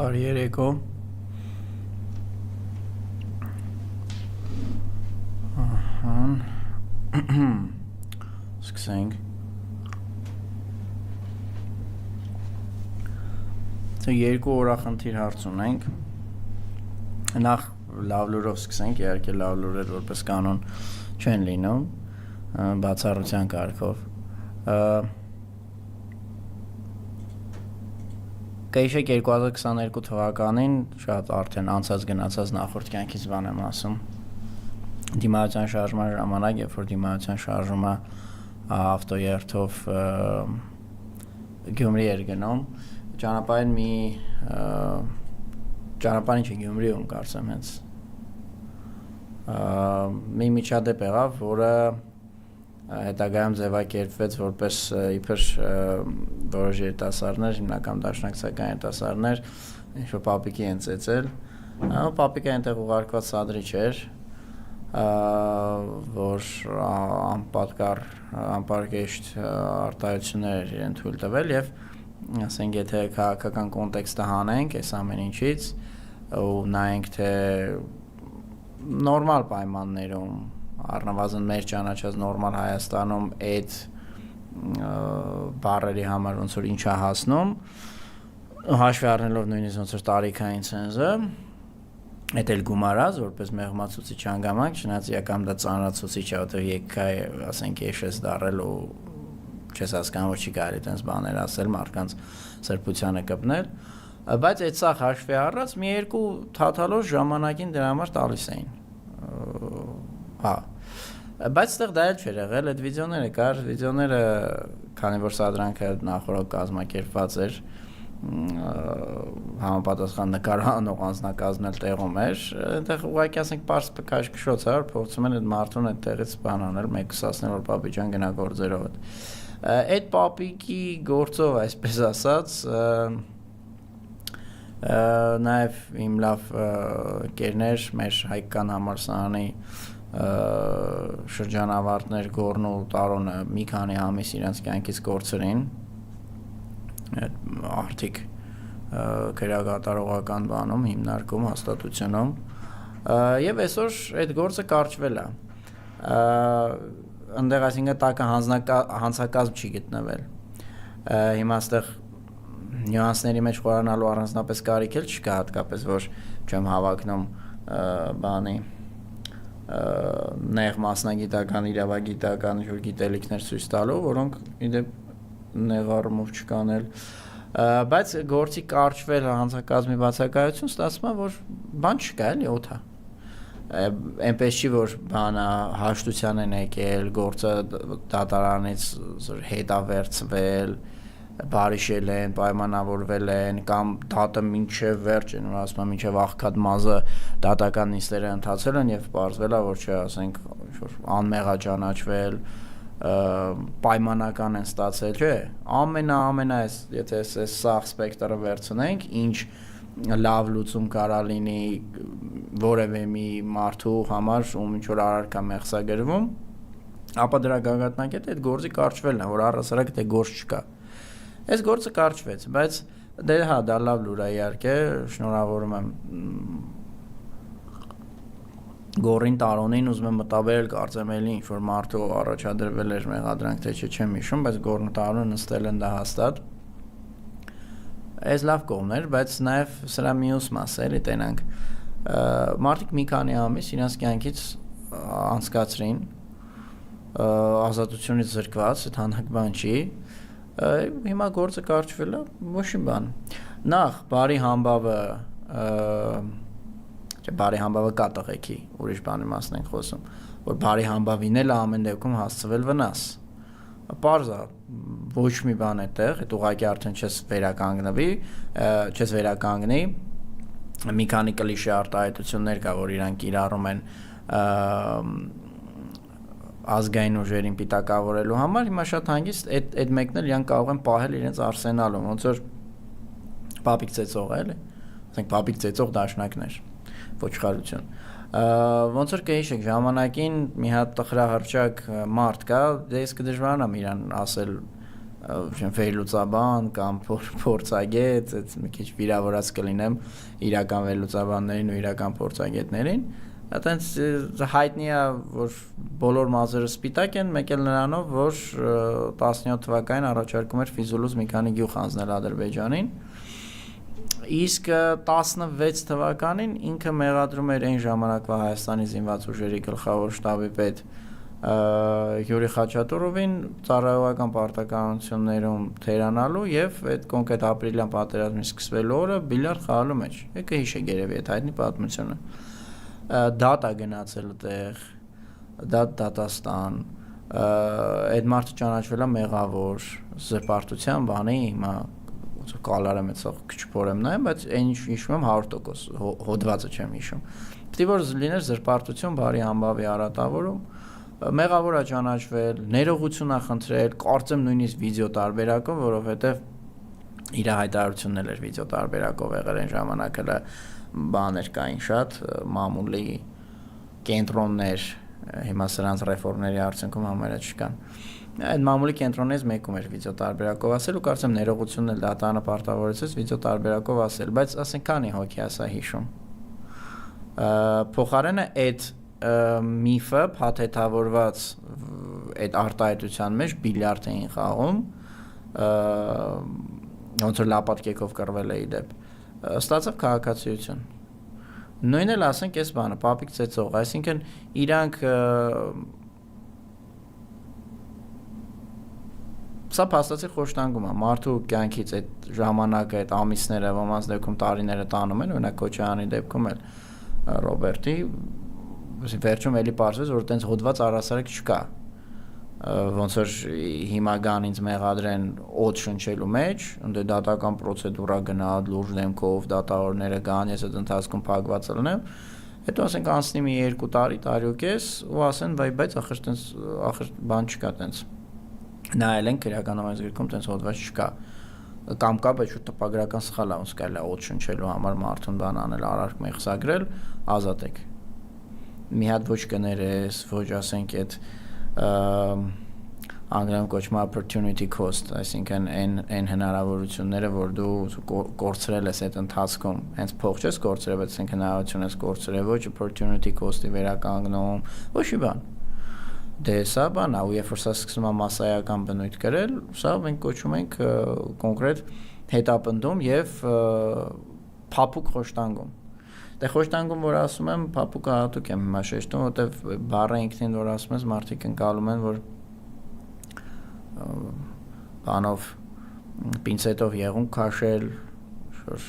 Բարի երեկո։ Սկսենք։ Երկու օրախնդիր հարց ունենք։ Նախ լավ լուրով սկսենք, իհարկե լավ լուրեր որպես կանոն չեն լինում, բացառության կարգով։ Կհիշեք 2022 թվականին շատ արդեն անցած գնացած նախորդ կյանքից բան եմ ասում։ Դիմացիան շարժման ժամանակ, երբ որ դիմացիան շարժումը ավտոերթով Գյումրի էր գնում, ճանապարհին ճանապարհին չէ Գյումրիում կարծեմ հենց մի միջադեպ եղավ, որը հետագայում ձևակերպվեց որպես իբր որոշ երիտասարդներ, հիմնական դաշնակցական երիտասարդներ, ինչ-որ պապիկի են ծեծել, պապիկը այնտեղ ուղարկված սադրիչ էր, որ անպարկեշտ արտահայտություններ իրեն թույլ տվել եւ ասենք եթե քաղաքական կոնտեքստը հանենք այս ամեն ինչից ու նայենք թե նորմալ պայմաններում առնվազն մեր ճանաչած նորմալ Հայաստանում այդ բառերի համար ոնց որ ինչա հասնում հաշվի առնելով նույնիսկ ոնց որ տարիքային ցենզը այդ էլ գումարած որպես մեղմացուցիչ հանգամանք չնայած իրական դա ծանրացուցիչ է որտեղ եկա ասենք եշես դառել ու չես հասկանում որ չի կարելի այդպես բաներ ասել մարդկանց սրբությանը կպնել բայց այդ սա հաշվի առած մի երկու թաթալոշ ժամանակին դրա համար տալիս էին հա բայց այդտեղ դա էլ չէր եղել այդ վիդեոները կար վիդեոները քանի որ սադրանքը նախորդ կազմակերպված էր համապատասխան նկարահանող անձնակազմն էլ տեղում էր այնտեղ ուղղակի ասենք պարզ քաշքշոց էր փորձում են այդ մարդուն այդտեղից բան անել մեկուսացնել որ պապի ջան գնա գործերով այդ պապիկի գործով այսպես ասած նաև իմ լավ կերներ մեր հայկական համալսարանի շրջանավարտներ Գոռն ու Տարոնը մի քանի ամիս իրենց կյանքից կորցրին արդիկ քրեակատարողական բանում հիմնարկում հաստատությունում եւ այսօր այդ գործը կարճվել է այնտեղ այսինքն տակը հանցակազմ չի գտնվել հիմա այստեղ նյուանսների մեջ խորանալու առանձնապես կարիք էլ չկա հատկապես որ չեմ հավակնում բանի նեղ մասնագիտական իրավագիտական ինչ-որ գիտելիքներ ցույց տալու որոնք իդեպ նեղարումով չկան էլ բայց գործի կարճվել հանցակազմի բացակայություն ստացվում է որ բան չկա էլի օթա այնպես չի որ բանը հաշտության են եկել գործը դատարանից հետավերցվել բարիշել են, պայմանավորվել են կամ դատը մինչև վերջ են, ասում եմ մինչև աղքատ մազը դատական նիստերը ընթացել են եւ պարզվել է որ չէ, ասենք ինչ-որ անմեղա ճանաչվել, պայմանական են ստացել, չէ, ամենա այս եթե այս սաղ սպեկտրը վերցնենք, ինչ լավ լուծում կարա լինի որևէ մի մարդու համար, ում ինչ որ արարքա մեղսագրվում, ապա դրա գագաթնակետը այդ գործի կարճվելն է, որ առհասարակ դա գործ չկա Այս գործը կարճվեց, բայց դե հա դա լավ լուր է իհարկե, շնորհավորում եմ Գոռին Տարոնին ուզում եմ մտաբերել կարծեմ էլի ինչ որ մարդու առաջադրվել էր մեղադրանք թե չեմ հիշում, բայց Գոռն Տարոնը նստել են դա հաստատ Այս լավ կողմներ, բայց նաև սրա մյուս մասը էլի տենանք մարդիկ մի քանի ամիս իրենց կյանքից անցկացրին ազատությունից զրկված, այդ հանակ բան չի հիմա գործը կարճվել է ոչ մի բան նախ բարի համբավը բարի համբավը կա տղեկի ուրիշ բանի մասն ենք խոսում որ բարի համբավին էլ ամեն դեպքում հասցվել վնաս պարզ է ոչ մի բան այդտեղ այդ ուղղակի արդեն չես վերականգնի մի քանի կլիշե արտահայտություններ կա որ իրանք իրառում են ազգային ուժերին պիտակավորելու համար հիմա շատ հանգիստ այդ մեկն էլ իրենք կարող են պահել իրենց արսենալում ոնց որ պապիկ ծեծող էլի ասենք պապիկ ծեծող դաշնակներ ոչխարություն ոնց որ կհիշեք ժամանակին մի հատ տխրահռչակ մարդ կա դե իսկ դժվարն է իրան ասել վերլուծաբան կամ փորձագետ, այդ մի քիչ վիրավորած կլինեմ իրական վերլուծաբաններին ու իրական փորձագետներին, այտենց հայտնի է, որ բոլոր մազերը սպիտակ են, մեկ էլ նրանով, որ 17 թվականին առաջարկում էր Ֆիզուլուց մի քանի գյուղ հանձնել Ադրբեջանին, իսկ 16 թվականին ինքը մեղադրում էր այն ժամանակվա Հայաստանի զինված ուժերի գլխավոր շտաբի պետ Յուրի Խաչատուրովին ծառայողական պարտականություններում թերանալու եւ այդ կոնկրետ ապրիլյան պատերազմի սկսվելու օրը բիլիարդ խաղալու մեջ։ Եկը հիշեք երևի այդ հայտնի պատմությունը։ Դատա գնացել այդտեղ, Դատաստան, այդ մարդը ճանաչվել է մեղավոր, զրպարտության բանի, հիմա կալարեմ էցող քիչ փորեմ նայեմ, բայց այն ինչ հիշում եմ 100% հոդվածը չեմ հիշում։ Պետք է որ լիներ զրպարտություն, բարի ամբավի արատավորում մեղավորը ճանաչվել, ներողություն ա խնդրել, կարծեմ նույնիսկ վիդեո տարբերակով, որովհետև իր հայտարարությունն էր վիդեո տարբերակով եղել այն ժամանակ հələ բաներ կային շատ, մամուլի կենտրոններ, հիմա սրանց ռեֆորմների արդյունքում համարյա չկան։ Այդ մամուլի կենտրոններից մեկում էր վիդեո տարբերակով ասել ու կարծեմ ներողությունն էլ դատանը պարտավորեցեց վիդեո տարբերակով ասել, բայց ասենք քանի հոգի ասա հիշում։ Փոխարենը այդ միֆը փաթեթավորված այդ արտահայտության մեջ բիլիարդ էին խաղում ոնց որ լապատկեքով կռվել էի դեպ ստացավ քաղաքացիություն նույնն էլ ասենք այս բանը պապիկ ծեծող այսինքն իրանք սա փաստացի խոշտանգում է մարդու կյանքից այդ ժամանակը այդ ամիսները ոմանց դեպքում տարիները տանում են օրինակ Քոչարյանի դեպքում էլ Ռոբերտի վերջում էլի պարզվեց որ այտենց հոդված առասարակ չկա ոնց որ հիմա գան ինձ մեղադրեն օդ շնչելու մեջ ընդ դատական պրոցեդուրա գնա լուրջ դեմքով դատավորները գան ես այդ ընթացքում փակված լինեմ հետո ասենք անցնի մի 2 տարի ու կես ու ասեն բայց ախր բան չկա այտենց նայել են քրեական օրենսգրքում այտենց հոդված չկա կամ կա բայց շուտ տպագրական սխալ է ոնց կարելի է օդ շնչելու համար մարդուն բան անել արարք մեղսագրել ազատեք մի հատ ոչ կներես, ոչ ասենք այդ անգլիայում կոչվում է opportunity cost, այսինքն այն հնարավորությունները, որ դու կորցրել ես այդ ընթացքում, հենց փող չես կորցրել, բայց ասենք հնարավորություն ես կորցրել, ոչ opportunity cost-ի վերականգնում, ոչի բան։ Դե սա բան է, ու երբ որ սա սկսում է մասսայական բնույթ կրել, սա մենք կոչում ենք կոնկրետ հետապնդում եւ փափուկ խոշտանգում։ Դե խոշտանգում որ ասում եմ, փափուկը հատուկ եմ հիմա շեշտում, որովհետև բառը ինքնին որ ասում ես, մարդիկ ընկալում են, որ բանով պինցետով եղուն քաշել, շոր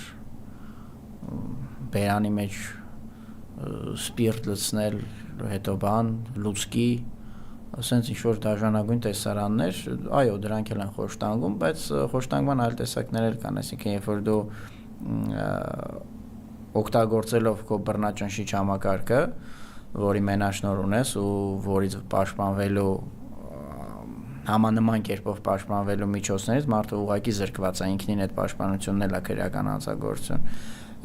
բերանի մեջ սպիրտ լցնել, հետո բան, լուցկի, ասենց ինչ-որ դաժանագույն տեսարաններ, այո, դրանք էլ են խոշտանգում, բայց խոշտանգման այլ տեսակներ էլ կան, այսինքն երբ որ դու օգտագործելով քո բռնաճնշիչ համակարգը, որի մենաշնոր ունես ու որից պաշտպանվելու համանման կերպով պաշտպանվելու միջոցներից մարդը ուղղակի զրկված է ինքնին այդ պաշտպանությունն էլ է քրեական հանցագործություն։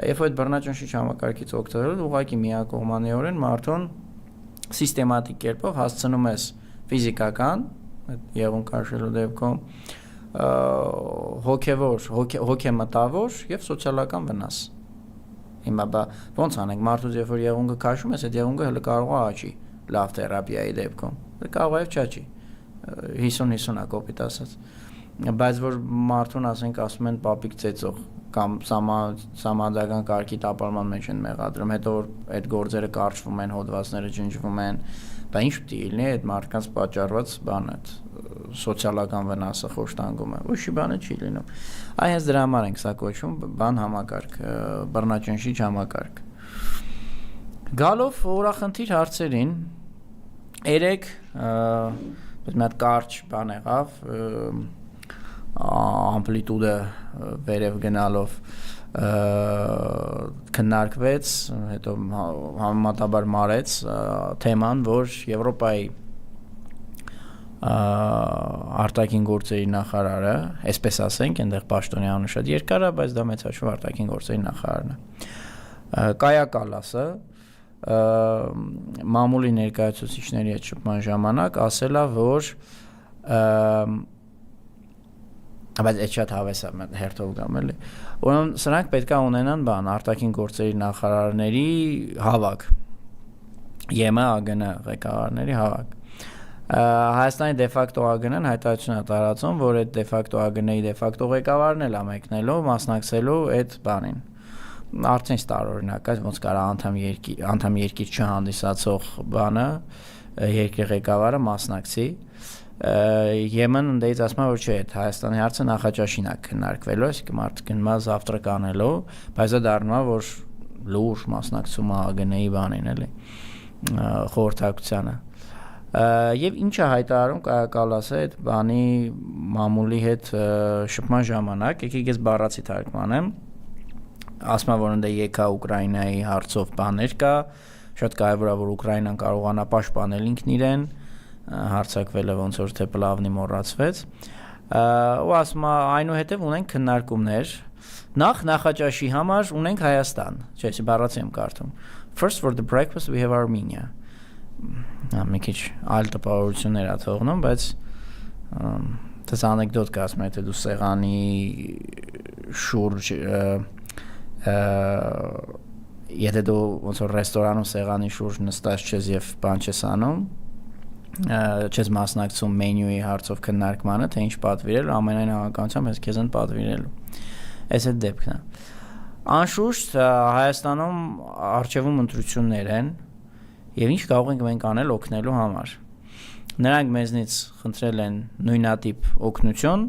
Երբ այդ բռնաճնշիչ համակարգից օգտվելով ուղղակի միակողմանիորեն մարդուն սիստեմատիկ կերպով հասցնում ես ֆիզիկական եղուն քաշելու դեպքում հոգևոր, հոգեմտավոր եւ սոցիալական վնաս։ Հիմա ոնց անենք մարդուց երբ որ եղունգը քաշում ես, այդ եղունգը հələ կարող է աճի լավ թերապիայի դեպքում։ Դա կարող է չաճի 50-50 է կոպիտ ասած։ Բայց որ մարդուն ասենք ասում են պապիկ ծեծող կամ սամանդական կարգի տապալման մեջ են մեղադրում, հետո որ այդ գործերը կարճվում են, հոդվածները ջնջվում են, դա ինչ պիտի լինի այդ մարդկանց պատճառված բանը, սոցիալական վնասը խոշտանգումը, ոչի բանը չի լինում։ Այ հենց դրա համար ենք սա կոչվում բան համակարգ, բռնաճնշիչ համակարգ։ Գալով օրախնդիր հարցերին, երեք մի հատ կարճ բան եղավ, ամպլիտուդը վերև գնալով քննարկվեց, հետո համեմատաբար մարեց թեման, որ Եվրոպայի արտաքին գործերի նախարարը, այսպես ասենք, այնտեղ պաշտոնյանը շատ երկար է, բայց դա մեծ հաշվով արտաքին գործերի նախարարն է։ Կայա Կալասը մամուլի ներկայացուցիչների հետ շփման ժամանակ ասել է, որ բայց այդ շատ հավես է հերթով գամ էլի ուրեմն սրանք պետքա ունենան բան արտաքին գործերի նախարարների հավաք ԵՄ ԱԳՆ ղեկավարների հավաք Հայաստանի դեֆակտո ԱԳՆ-ն հայտարարություն է տարածում որ այդ դեֆակտո ԱԳՆ-ի դեֆակտո ղեկավարն էլ է մեկնելու մասնակցելու այդ բանին արդեն տարօրինակ է ոնց կարա անդամ երկիր չհանդիսացող բանը երկրի ղեկավարը մասնակցի ԵՄ-ն ընդդեից ասում է որ չէ Հայաստանի հարցը նախաճաշին է քննարկվելու այսինքն մարդը գնում է զավտրակ անելու բայց դա դառնում է որ լուրջ մասնակցում է ԱԳՆ-ի բանին էլի խորհրդակցությանը եւ ինչ է հայտարարում կալասը այդ բանի մամուլի հետ շփման ժամանակ եկեք ես բառացի թարգմանեմ ասում է որ ընդ եկա Ուկրաինայի հարցով բաներ կա շատ կարևոր է որ Ուկրաինան կարողանա պաշտպանել ինքն իրեն հարցակվել է ոնց որ թե պլավնի մոռացվեց ու ասում է այնուհետև ունենք քննարկումներ նախաճաշի համար ունենք Հայաստան չէ՞ բառացի եմ կարդում first for the breakfast we have Armenia մի քիչ այլ տպավորություններ ա թողնում բայց դες անեկդոտ կա ասում եթե դու սեղանի շուրջ եթե դու ոնց որ ռեստորանում սեղանի շուրջ նստած ես եւ բան չես անում չես մասնակցում մենյուի հարցով քննարկմանը թե ինչ պատվիրել ամենայն հավանականությամբ ես քեզ են պատվիրելու այս այդ դեպքն է անշուշտ Հայաստանում արխիվում ընտրություններ են եւ ինչ կարող ենք մենք անել օգնելու համար նրանք մեզնից խնդրել են նույնատիպ օգնություն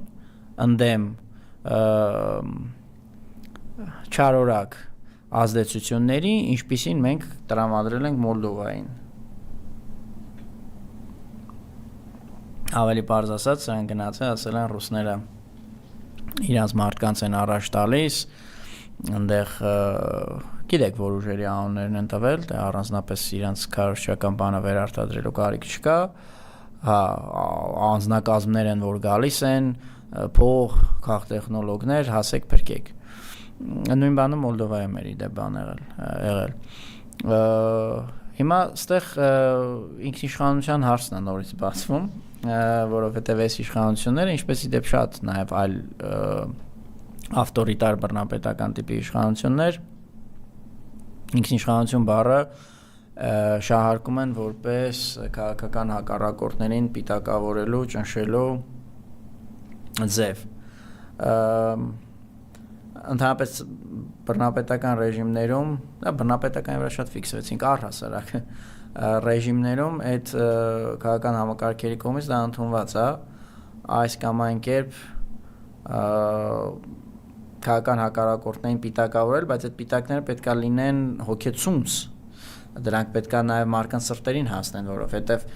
ընդդեմ չարորակ ազդեցությունների ինչպիսին մենք տրամադրել ենք Մոլդովային ավելի պարզ ասած սրանք գնացել ասել են ռուսները իրանց մարդկանց են առաջ տալիս այնտեղ գիտեք որ ուժերի անուններն են տվել դե առանձնապես իրանց քարոզչական բանը վերարտադրելու կարիք չկա հա անձնակազմներ են որ գալիս են փող քաղտեխնոլոգներ հասեք փրկեք նույն բանը Մոլդովայում էր իդե բան եղել հիմա ստեղ ինքնիշխանության հարցն է նորից բացվում որովհետև այս իշխանությունները ինչպես իդեպ շատ նաև այլ ավտորիտար բռնապետական տիպի իշխանություններ ինքնիշխանություն բառը շահարկում են որպես քաղաքական հակառակորդներին պիտակավորելու, ճնշելու ձև ընդհանրապես բռնապետական ռեժիմներում դա բռնապետականի վրա շատ ֆիքսվեցինք առհասարակ ռեժիմներում այդ քաղաքական համակարգերի կողմից դա ընդունված է այս կամ այն կերպ քաղաքական հակառակորդներին պիտակավորել բայց այդ պիտակները պետք է լինեն հոգեցունց դրանք պետք է նաև մարդկանց սրտերին հասնեն որովհետև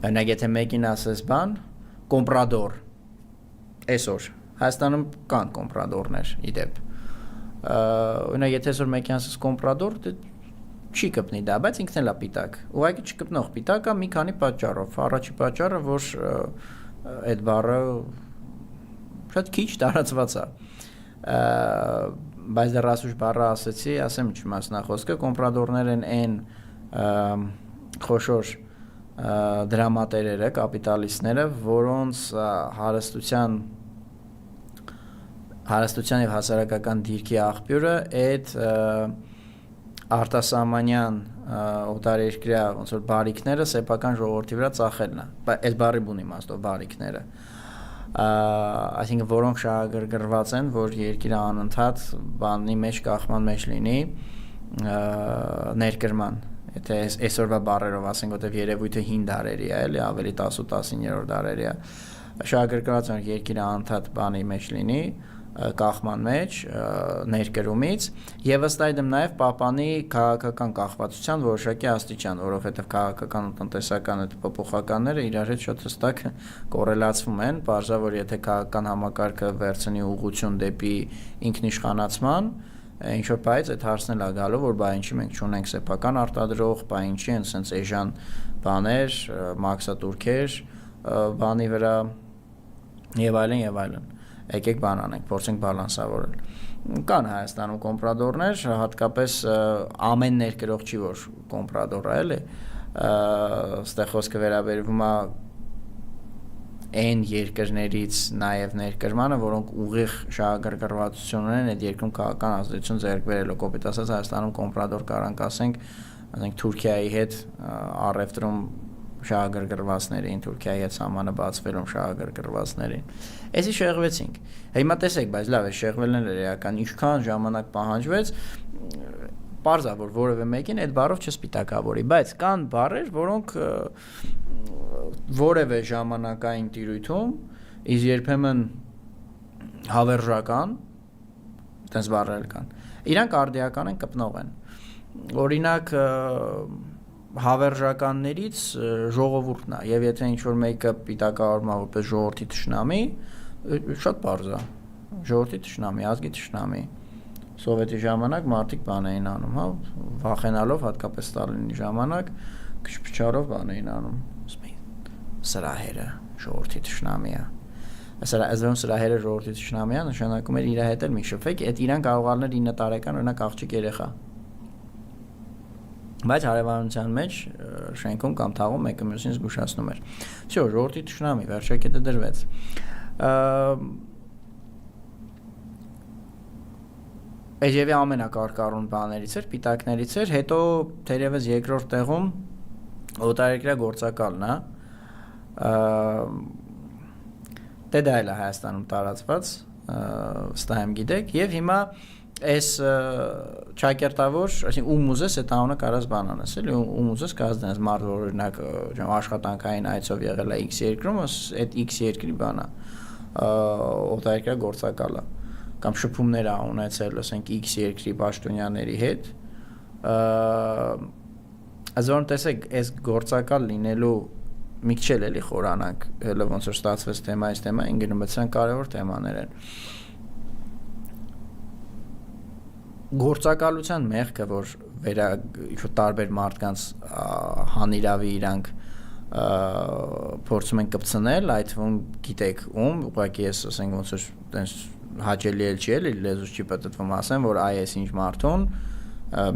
օրինակ եթե մեկին ասես բան կոմպրադոր այսօր Հայաստանում կան կոմպրադորներ իդեպ օրինակ եթե այսօր մեկին ասես կոմպրադոր չի կպնի դա բայց ինքն էլ է պիտակ ուղղակի չկպնող պիտակը մի քանի պատճառով առաջի պատճառը որ այդ բառը շատ քիչ տարածված է բայց դեռ ասուշ բառը ասեցի ասեմ ինչ մասնախոսքը կոմպրադորներ են այն խոշոր դրամատերերը կապիտալիստները որոնց հարստության եւ հասարակական դիրքի աղբյուրը այդ արտասահմանյան օտարերկրյա ոնց որ բարիկները սեփական ժողովրդի վրա ծախելն է այս բառի բուն իմաստով բարիկները այսինքն որոնք շահագրգռված են որ երկիրը անընդհատ բանի մեջ կախման մեջ լինի ներկրման եթե այսօրվա բառերով ասենք որտեվ երևույթը 5 դարերի է էլի ավելի 10-19-րդ դարերի է շահագրգռված են երկիրը անընդհատ բանի մեջ լինի կախման մեջ ներկրումից եւ ըստ այդմ նաեւ պահպանի քաղաքական կախվածության որոշակի աստիճան, որովհետեւ քաղաքական ու տնտեսական այդ փոփոխականները իրար հետ շատ հստակ կոռելացվում են, բարձր որ եթե քաղաքական համակարգը վերցնի ուղղություն դեպի ինքնիշխանացման, ինչ որ բայց այդ հարցն էլ է գալու, որ բա ինչի մենք չունենք սեփական արտադրող, բա ինչի են sense էժան բաներ, մաքսատուրքեր, բանի վրա եւ այլն եկեք բան անենք, փորձենք բալանսավորել։ Կան Հայաստանում կոմպրադորներ, հատկապես ամեն ներկրող չի որ կոմպրադոր է, էլի։ Ստեղ խոսքը վերաբերվում է այն երկրներից նաև ներկրմանը, որոնք ուղիղ շահագրգռվածություն ունեն այդ երկրում քաղաքական ազդեցություն ձեռք բերելու, կոպիտ ասած Հայաստանում կոմպրադոր կարանք ասենք Թուրքիայի հետ առևտրում շահագրգռվածներին, Թուրքիայի հետ սահմանը բացվելուն շահագրգռվածներին։ Էսի շեղվեցինք։ Հիմա տեսեք, բայց լավ է, շեղվելն էլ էական ինչքան ժամանակ պահանջվեց, պարզ է, որ որևէ մեկին այդ բառով չսպիտակավորի, բայց կան բառեր, որոնք որևէ ժամանակային տիրույթում, իսկ երբեմն հավերժական, այդպես բառեր կան, իրանք արդիական են, կպնող են։ Օրինակ հավերժականներից ժողովուրդն է, եւ եթե ինչ-որ մեկը պիտակավորում է որպես ժողովրդի թշնամի, շատ պարզ է, ժողովրդի թշնամի, ազգի թշնամի։ Սովետի ժամանակ մարդիկ բան էին անում, հա, վախենալով, հատկապես Ստալինի ժամանակ, քչփչարով բան էին անում, սրահերը ժողովրդի թշնամի է։ Այսօր սրահերը ժողովրդի թշնամի է, նշանակում է իր հետ էլ մի շփվեք, այդ իրան կարող ալներ 9 տարեկան օրինակ աղջիկ երեխա։ Բայց հարևանության մեջ շենքում կամ թաղում մեկը մյուսին զգուշացնում էր։ Всё, ժողովրդի թշնամի, վերջակետը դրվեց։ Էջևի ամենակարկառուն բաներից էր, պիտակներից էր, հետո թերևս երկրորդ տեղում օտարերկրյա գործակալն է։ Դե դա էլ է Հայաստանում տարածված, վստահ եմ գիտեք, եւ հիմա այս ճակերտավոր, այսինքն ում ուզես այդ անունը կարաս բան անես, էլի ում ուզես կարաս դնես մարդ որ օրինակ աշխատանքային այցով եղել է X երկրում, այդ X երկրի բանա օտարերկրյա գործակալը կամ շփումներ ա ունեցել, ասենք X երկրի պաշտոնյաների հետ, այսօր տեսեք, այս գործակալ լինելու մի քիչ էլի խորանանք, հələ ոնց որ ստացվեց թեմայից թեմային գնում, բայց սրանք կարևոր թեմաներ են։ Գործակալության մեղքը, որ տարբեր մարդկանց հանիրավի իրանք փորձում են կպցնել, այդ թվում գիտեք ում, ուղղակի ես ասենք ոնց որ տենց հաճելի էլ չի էլի լեզուս չի պատտվում ասեմ, որ այս ինչ մարդուն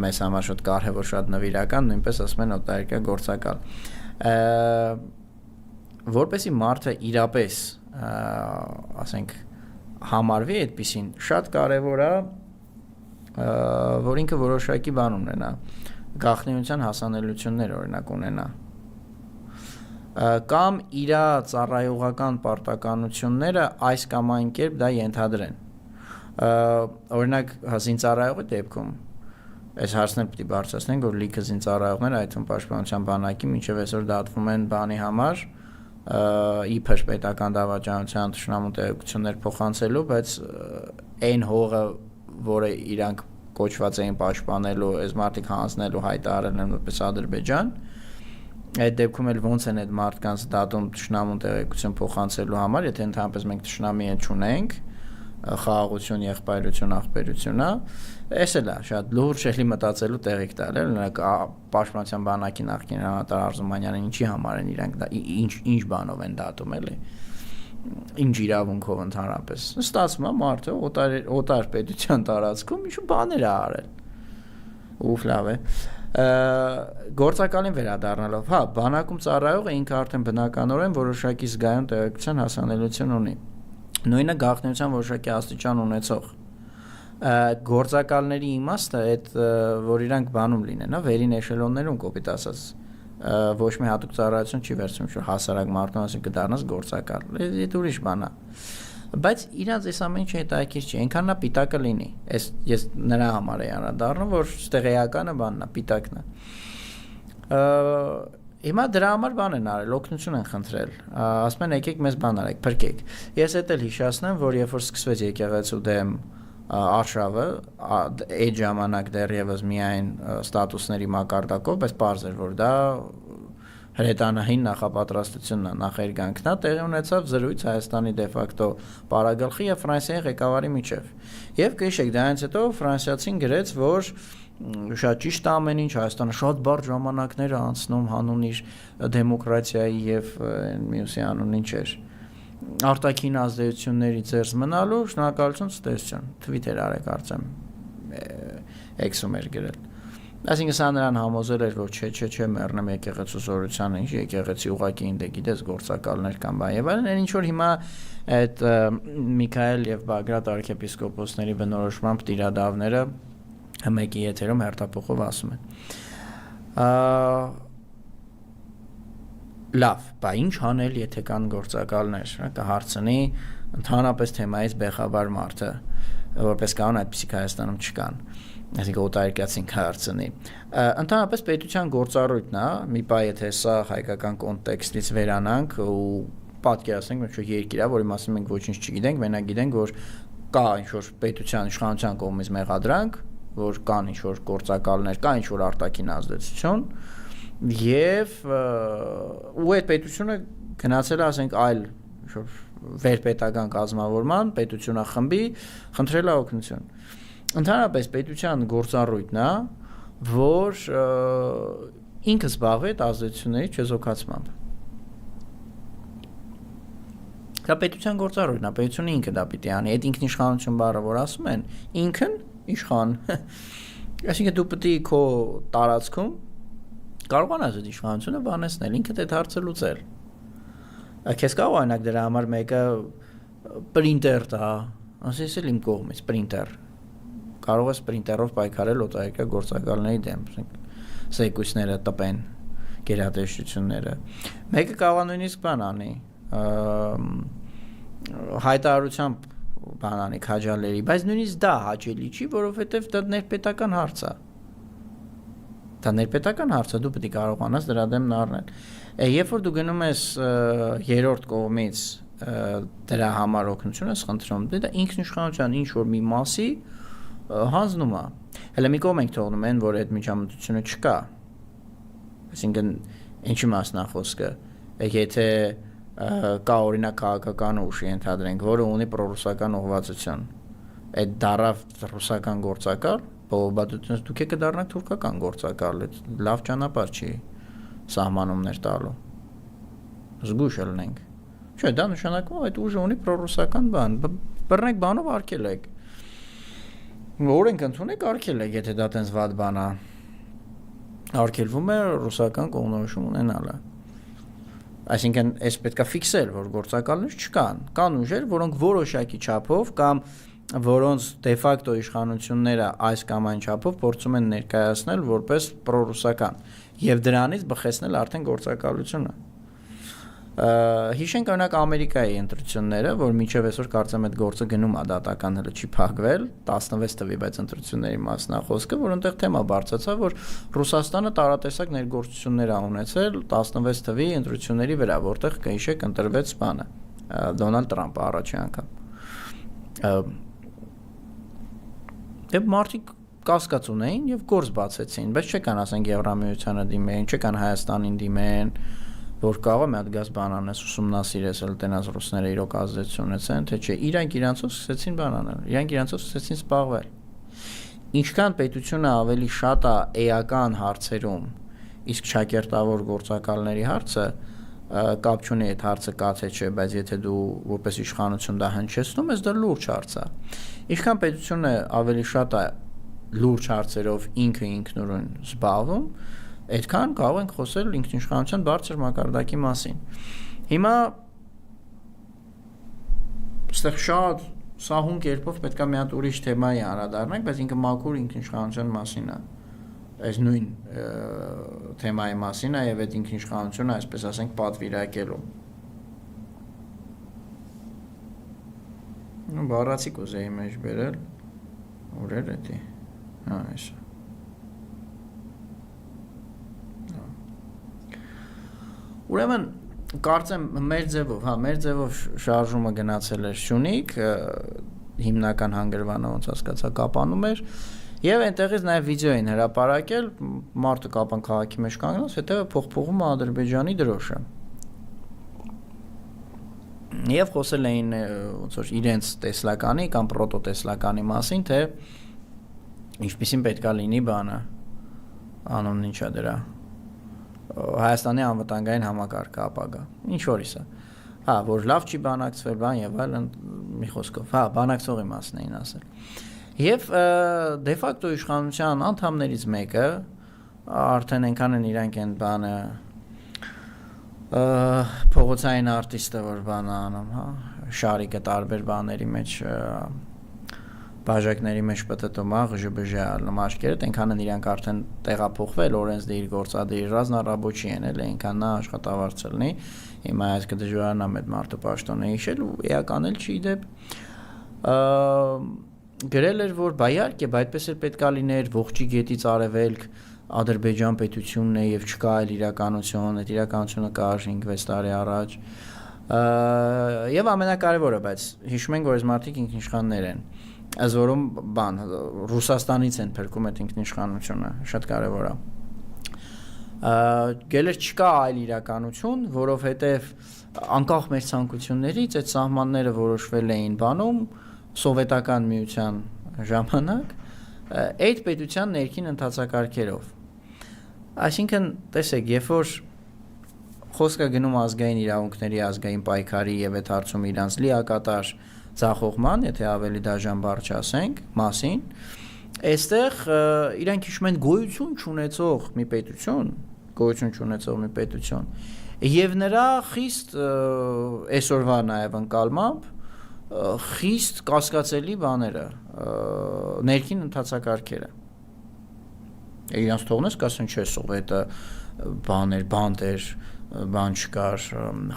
մեզ համար շատ կարևոր, շատ նվիրական, նույնպես ասում են օտարերկրյա գործակալ։ Որպեսզի մարդը իրապես ասենք համարվի այդպեսին, շատ կարևոր է որ ինքը որոշակի բան ունենա, գաղտնիության հասանելիություններ օրինակ ունենա, կամ իր ծառայողական պարտականությունները այս կամ այն կերպ դա ենթադրեն։ Օրինակ զինծառայողի դեպքում այս հարցն էլ պետք է բարձրացնենք, որ լիքը զինծառայողներ, այդ թվում պաշտպանության բանակի մինչև այսօր դատվում են բանի համար, իբր պետական դավաճանության թշնամու տեղեկություններ փոխանցելու, բայց այն հողը, որը իրանք կոչված էին պաշտպանելու, այս մարդիկ հանձնելու հայտարարել են որպես Ադրբեջան, այդ դեպքում էլ ոնց են այդ մարդկանց դատում թշնամուն տեղեկություն փոխանցելու համար, եթե ընդհանրապես մենք թշնամի չունենք, խաղաղություն, եղբայրություն, աղբերություն, այս էլ է շատ լուրջ էլի մտածելու տեղիք տալ, օրինակ պաշտպանության բանակի նախկին հրամանատար Արզումանյանին ինչի համար են իրանք ինչ բանով են դատում էլի, ինչ իրավունքով ընդհանրապես։ Ստացվում է մարդը օտար պետության տարածքում ինչ բաներ է արել։ Ուֆ լավ է։ Գործակալին վերադառնալով, հա, բանակում ծառայողը ինքը արդեն բնականորեն որոշակի զգայուն տեղեկության հասանելիություն ունի։ Նույնը գաղտնիության որոշակի աստիճան ունեցող գործակալների իմաստը այդ որ իրանք բանում լինեն, հա, վերին էշելոններում կոպիտ ասած ոչ մի հատուկ ծառայություն չի վերցնում, որ հասարակ մարդուն ասի կդառնաս գործակալ։ Այդ ուրիշ բան է։ Բայց իրանց այս ամեն ինչը հետաքրքիր չի, այնքան նա պիտակը լինի։ Ես նրա համար եմ անդառնում, որ ստեղեականը բանն է, պիտակն է։ Հիմա դրա համար բան են արել, օգնություն են խնդրել։ Ասում են եկեք մեզ բան արեք, փրկեք։ Ես էդ էլ հիշացնեմ, որ երբ որ սկսվեց եկեղեցու դեմ արշավը, այդ ժամանակ դեռևս միայն ստատուսների մակարդակով, բայց պարզ էր, որ դա հրետանային նախապատրաստությունն է, նախերգանքն է, տեղի ունեցավ զրույց Հայաստանի դե ֆակտո պարագլխի եւ Ֆրանսիայի ղեկավարի միջև։ Եւ կհիշեք, դրանից հետո ֆրանսիացին գրեց, որ շատ ճիշտ է ամեն ինչ, Հայաստանը շատ բարդ ժամանակներ է անցնում հանուն իր դեմոկրատիայի եւ մյուսի անուն ինչ էր արտաքին ազդեցությունների ձեռս մնալու, շնորհակալություն, ցտեսություն, Twitter արեք, կարծեմ X-ում էր գրել։ Այսինքն սա նրան համոզել էր, որ չէ, մեռնեմ եկեղեցու զորությանը, ինչ եկեղեցի ուղակի ինձ գիտես գործակալներ կամ բան եւ այլն, ինչ որ հիմա այդ Միքայել եւ Բագրատ arczepiskoposների բնորոշմամբ տիրադավները մեկի եթերում հերթափոխով ասում են։ Լավ, բա ինչ անել, եթե կան գործակալներ, կհարցնի ընդհանրապես թեմայից բեղաբար մարդը, որպես կանոն այդպիսիք Հայաստանում չկան։ Այսինքն օտարերկրացին հարցնի։ Ընդհանրապես պետության գործառույթն է, մի բա եթե սա հայկական կոնտեքստից վերանանք ու պատկերացնենք, որ երկիր է, որի մասին մենք ոչինչ չգիտենք, մենակ գիտենք, որ կա ինչ-որ պետության իշխանության կողմից մեղադրանք, որ կան ինչ-որ գործակալներ, կա ինչ-որ արտաքին ազդեցություն եւ ու այդ պետությունը գնացել է, ասենք, այլ ինչ-որ վերպետական կազմավորման, պետությունախմբի խնդրել է օգնություն։ Ընդհանրապես պետության գործառույթն է, որ ինքը զբաղվի այդ ազդեցությունների չեզոքացմամբ։ Դա պետության գործառույթն է, պետությունը ինքը դա պիտի անի, այդ ինքնիշխանություն բառը, որ ասում են, ինքն իշխան։ Այսինքն դու պետք է քո տարածքում կարողանաս այդ իշխանությունը բանեցնել, ինքդ այդ հարցը լուծել։ Քեզ կարող օրինակ դրա համար մեկը պրինտեր տա, ասես էլ իմ կողմից պրինտեր։ Կարող ես պրինտերով պայքարել օտարերկրյա գործակալների դեմ, զեկույցները տպեն, գերատեսչությունները։ Մեկը կարող է նույնիսկ բան անի, հայտարարությամբ բան անի քաջալերի, բայց նույնիսկ դա հաճելի չի, որովհետև դա ներպետական հարց է։ Դա ներպետական հարց է, դու պետք է կարողանաս դրա դեմ նառնել։ Երբ որ դու գնում ես երրորդ կողմից դրա համար օգնություն ես խնդրում, դա ինքնիշխանության ինչ որ մի մասի հանձնում է։ Հələ մի կողմ ենք թողնում են, որ այդ միջամտությունը չկա։ Այսինքն ինչի մասն է խոսքը։ Եթե կա օրինակ քաղաքական ուժ, ենթադրենք, որը ունի պրոռուսական ուղղվածություն, այդ դարավ ռուսական գործակալ, բովաբադությունից դուք եք դառնաք թուրքական գործակալ, լավ ճանապարհ չի սահմանումներ տալու։ Զգույշ ելնենք։ Չէ, դա նշանակում է այդ ուժը ունի պրոռուսական բան, բռնեք բանով արկել եք։ Օրենք ընդունեք արկել եք, եթե դա տենց վատ բան է։ Արկելվում է ռուսական կողմնորոշում ունենալը։ Այսինքն այս պետքա ֆիքսել, որ գործակալներ չկան, կան ուժեր, որոնք որոշակի չափով կամ որոնց դեֆակտո իշխանությունները այս կամ այն չափով փորձում են ներկայացնել որպես պրոռուսական եւ դրանից բխեցնել արդեն գործակալությունը։ Հիշենք օրինակ Ամերիկայի ընտրությունները, որ մինչև այսօր կարծեմ այդ գործը գնում է դատական հələ չի փակվել, 16 թվի, բայց ընտրությունների մասն է խոսքը, որ այնտեղ թեմա բարձրացավ, որ Ռուսաստանը տարատեսակ ներգործություններ ա ունեցել 16 թվի ընտրությունների վրա, որտեղ կհիշեք ընտրվեց բանը Դոնալդ Տրամպը առաջի անգամ։ Եվ մարդիկ կասկած ունեին եւ գործ բացեցին, բայց չեկան ասենք Եվրամիությանը դիմեն, չեկան Հայաստանին դիմեն, որ կարող է մի հատ գազ բան անես, ուսումնասիրես, էլ տենաս ռուսները իրոք ազդեցություն ունեցեն, թե չէ, իրանք իրանցով սկսեցին բան անել, իրանք իրանցով սկսեցին սպաղվել։ Ինչքան պետությունը ավելի շատ է էական հարցերում, իսկ շակերտավոր գործակալների հարցը կապ չունի այդ հարցը կա թե չէ, բայց եթե դու որպես իշխանություն դա հնչեցնում ես, դա լուրջ հարց է։ Ինչքան պետությունը ավելի շատ է լուրջ հարցերով ինքը ինքնուրույն զբաղվում, այդքան կարող ենք խոսել ինքնիշխանության բարձր մակարդակի մասին։ Հիմա այստեղ շատ սահուն կերպով պետք է մի հատ ուրիշ թեմայի անդրադառնանք, բայց ինքը մաքուր ինքնիշխանության մասին է։ Այս նույն թեմայի մասին է եւ այդ ինքնիշխանությունը, այսպես ասենք, պատվիրակելու։ Բառացի կուզեի մեջ բերել, որեր է դի։ Հա, այսա։ Ուրեմն կարծեմ մեր ձևով շարժումը գնացել էր Շյունիք, հիմնական հանգրվանը ոնց հասկացա կապանում էր, եւ այնտեղից նաեւ վիդեո են հրապարակել, մարդը կապան քաղաքի մեջ կանգնած, հետեւը փողփողում է Ադրբեջանի դրոշը։ Եվ խոսել էին ոնց որ իրենց տեսլականի կամ պրոտոտեսլականի մասին, թե ինչպեսին պետքա լինի բանը, անունն ինչա դրա։ Հայաստանի անվտանգային համակարգը ապագա։ Ինչ որից է։ Հա, որ լավ չի բանակցվել, բան եւ այլն մի խոսքով։ Հա, բանակցողի մասն էին ասել։ Եվ դե ֆակտո իշխանության անդամներից մեկը արդեն այնքան են իրանք են բանը փողոցային արտիստը որ բանը անում, հա, շարիկը տարբեր բաների մեջ բաժակների մեջ պատտում է ղժբժ ալնում աշկերտ, այնքան են իրանք արդեն տեղափոխվել օրենսդիր գործադիր ռազմարաբոչի են էլ այնքան նա աշխատավարձ լինի, հիմա այս կդժվարանա մեծ մարդու պաշտոնը հիշել ու էական էլ չի դեպ գրել էր որ բայ իհարկե այդպես էլ պետքա լիներ ողջի գետից արևելք Ադրբեջան պետությունն է եւ չկա այլ իրականություն, այդ իրականությունը կար 5-6 տարի առաջ եւ ամենակարևորը, բայց հիշում ենք որ այս մարդիկ ինքնիշխաններ են Զորում բան Ռուսաստանից են փրկում այդ ինքնիշխանությունը, շատ կարևոր է գելեր չկա այլ իրականություն, որովհետեւ անկախ մեր ցանկություններից այդ սահմանները որոշվել էին բանում սովետական միության ժամանակ այդ պետության ներքին ընթացակարգերով Այսինքն, տեսեք, երբ որ խոսքը գնում ազգային իրավունքների ազգային պայքարի եւ այդ հարցում իրանց լիակատար ցախողման, եթե ավելի դաժան բառ չասենք, մասին, այստեղ իրանք հիշում են գոյություն չունեցող մի պետություն, եւ նրա խիստ այսօրվա նաեւ ընկալմամբ խիստ կասկածելի բաները, ներքին ընթացակարգերը Իրանց թողնես կասեն չէ սովետը բաներ, բանդ էր, բան չկար,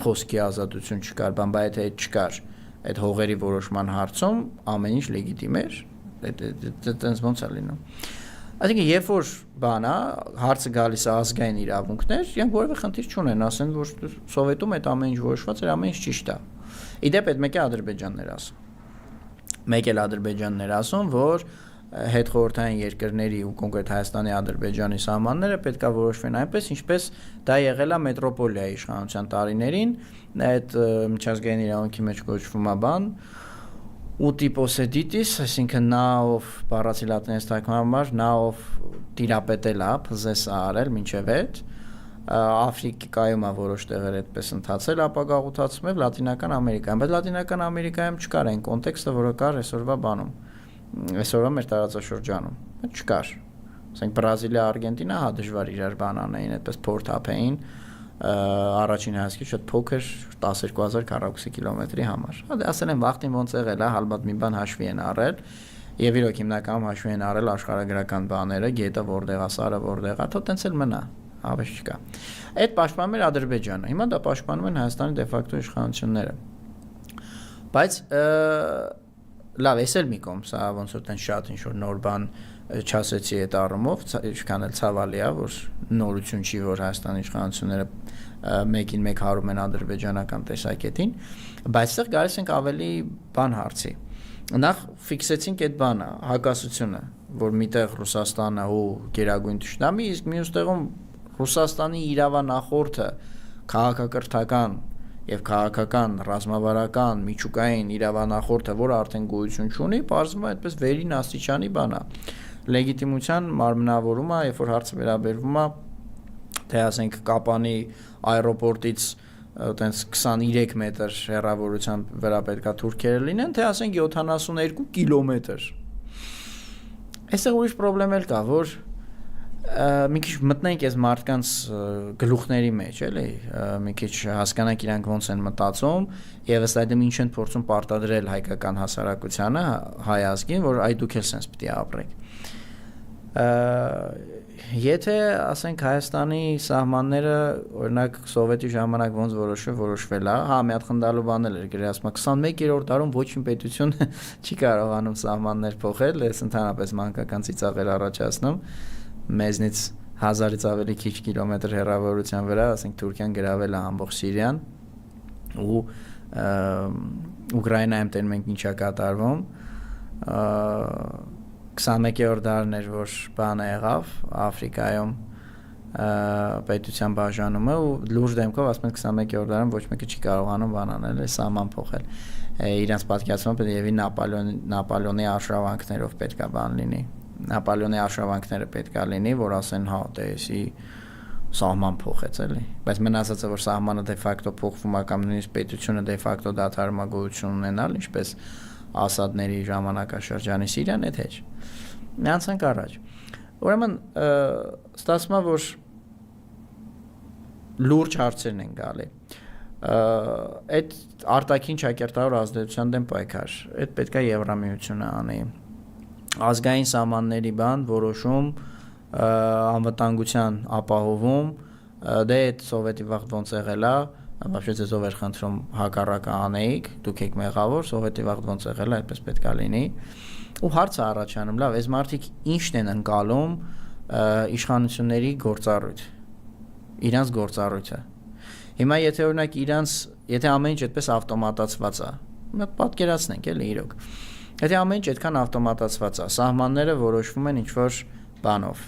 խոսքի ազատություն չկար, բան բայց այդ չկար, այդ հողերի որոշման հարցում ամեն ինչ լեգիտիմ էր, այդպես ոնց է լինում։ Այսինքն երբ որ բանա հարցը գալիս է ազգային իրավունքներ, իրանք որևէ խնդիր չունեն, ասեն որ սովետում այդ ամեն ինչ որոշված էր, ամեն ինչ ճիշտ է։ Իդեպ այդ մեկը Ադրբեջանն էր ասում։ Մեկ էլ Ադրբեջանն էր ասում, որ հետխորհրդային երկրների ու կոնկրետ Հայաստանի Ադրբեջանի սահմանները պետք է որոշվեն այնպես, ինչպես դա եղել է մետրոպոլիայի իշխանության տարիներին, այդ միջազգային իրավունքի մեջ կոչվում է բան ուտի պոսեդիտիս, այսինքն նա ով բառացի լատիներեն թարգմանաբար, նա ով տիրապետել է, փզես է արել մինչև այդ Աֆրիկայում է որոշ տեղեր այդպես ընթացել ապագա աղոթացում եւ Լատինական Ամերիկայում, բայց Լատինական Ամերիկայում չկար այն կոնտեքստը, որը կար այսօրվա բանում Այսօրվա մեր տարածաշրջանում չկար ասենք Բրազիլիա, Արգենտինա հա դժվար իրար բան անեին, այդպես փորթափ էին առաջին հայացքի շատ փոքր 12000 քառակուսի կիլոմետրի համար։ Հա դե ասել են վախտին ոնց եղել է, հալբատ մի բան հաշվի են առել եւ իրոք հիմնականում հաշվի են առել աշխարհագրական բաները, գետը որտեղ է, սարը որտեղ է, թող տենց էլ մնա, ավեշ չկա։ Այդ պաշտպանում էր Ադրբեջանը, հիմա դա պաշտպանում են Հայաստանի դե ֆակտո իշխանությունները։ Բայց Լավ, ես էլ մի կողմ, սա ոնց որ տենց շատ ինչ-որ նոր բան չասեցի այդ առումով, ինչքան էլ ցավալի է, որ նորություն չի, որ Հայաստանի իշխանությունները մեկին մեկ հարում են ադրբեջանական տեսակետին, բայց այստեղ գալիս ենք ավելի բան հարցի։ Նախ ֆիքսեցինք այդ բանը, հակասությունը, որ միտեղ Ռուսաստանը ու գերագույն թշնամի, իսկ մյուս տեղում Ռուսաստանի իրավանախորդը քաղաքակրթական եւ քաղաքական, ռազմավարական, միջուկային իրավանախորդը, որը արդեն գոյություն չունի, բարձվում է այդպես վերին աստիճանի բան է։ Լեգիտիմության մարմնավորումը, երբ որ հարցը վերաբերվում է, թե ասենք Կապանի аэроպորտից այտենց 23 մետր հեռավորության վրա պետքա թուրքերը լինեն, թե ասենք 72 կիլոմետր։ Այստեղ ուրիշ խնդրեմ էլ կա, որ մի քիչ մտնենք այս մարդկանց գլուխների մեջ, էլի, մի քիչ հասկանանք իրանք ոնց են մտածում եւ ըստ այդմ ինչ են փորձում պարտադրել հայկական հասարակությանը, հայ ազգին, որ այ դուք էլ sense պիտի ապրեք։ Եթե ասենք Հայաստանի սահմանները, օրինակ սովետի ժամանակ ոնց որոշվել է, հա, մի հատ խնդալու բան էլ էր գրել, ասում է 21-րդ դարում ոչ մի պետություն չի կարողանում սահմաններ փոխել, այս ընդհանրապես մանկական ծիծաղեր առաջացնում մեզնից 1000-ից ավելի քիչ կիլոմետր հեռավորության վրա, ասենք Թուրքիան գրավել է ամբողջ Սիրիան ու Ուկրաինայում տեն մենք ինչա կատարվում 21-րդ դարն էր, որ բանը եղավ Աֆրիկայում պետության բաժանումը ու լուրջ դեմքով ասում են 21-րդ դարում ոչ մեկը չի կարողանում բան անել, սահման փոխել։ Իրանց պատկերացումը պետք է Նապոլեոնի արշավանքներով պետք է բան լինի։ Նապոլեոնի արշավանքները պետք է լինի, որ ասեն հա, դեսի սահման փոխեց էլի, բայց մնացածը որ սահմանը դե ֆակտո փոխվում է կամ նույնիսկ պետությունը դե ֆակտո դադարում է գոյություն ունենալ, ինչպես Ասադների ժամանակաշրջանի Սիրիան այդ հետ նրանցանք առաջ ուրեմն ստացվում է որ լուրջ հարցերն են գալի այդ արտաքին ճակերտավոր ազդեցության դեմ պայքար այդ պետք է Եվրամիությունը անի ազգային սահմանների բան որոշում անվտանգության ապահովում դե այդ սովետի վաղ ոնց եղել է Вообще ձեզով էր խնդրում հակառակը անեիք, դուք եք մեղավոր, սովետի վաղ ոնց եղել է, այդպես պետք է լինի։ Ու հարցը առաջանում, լավ, այս մարդիկ ինչն են ընկալում իշխանությունների գործառույթ։ Իրանց գործառույթը։ Հիմա եթե օրինակ եթե ամեն ինչ այդպես ավտոմատացված է, մենք պատկերացնենք, էլի իրոք։ Եթե ամեն ինչ այդքան ավտոմատացված է, սահմանները որոշվում են ինչ-որ բանով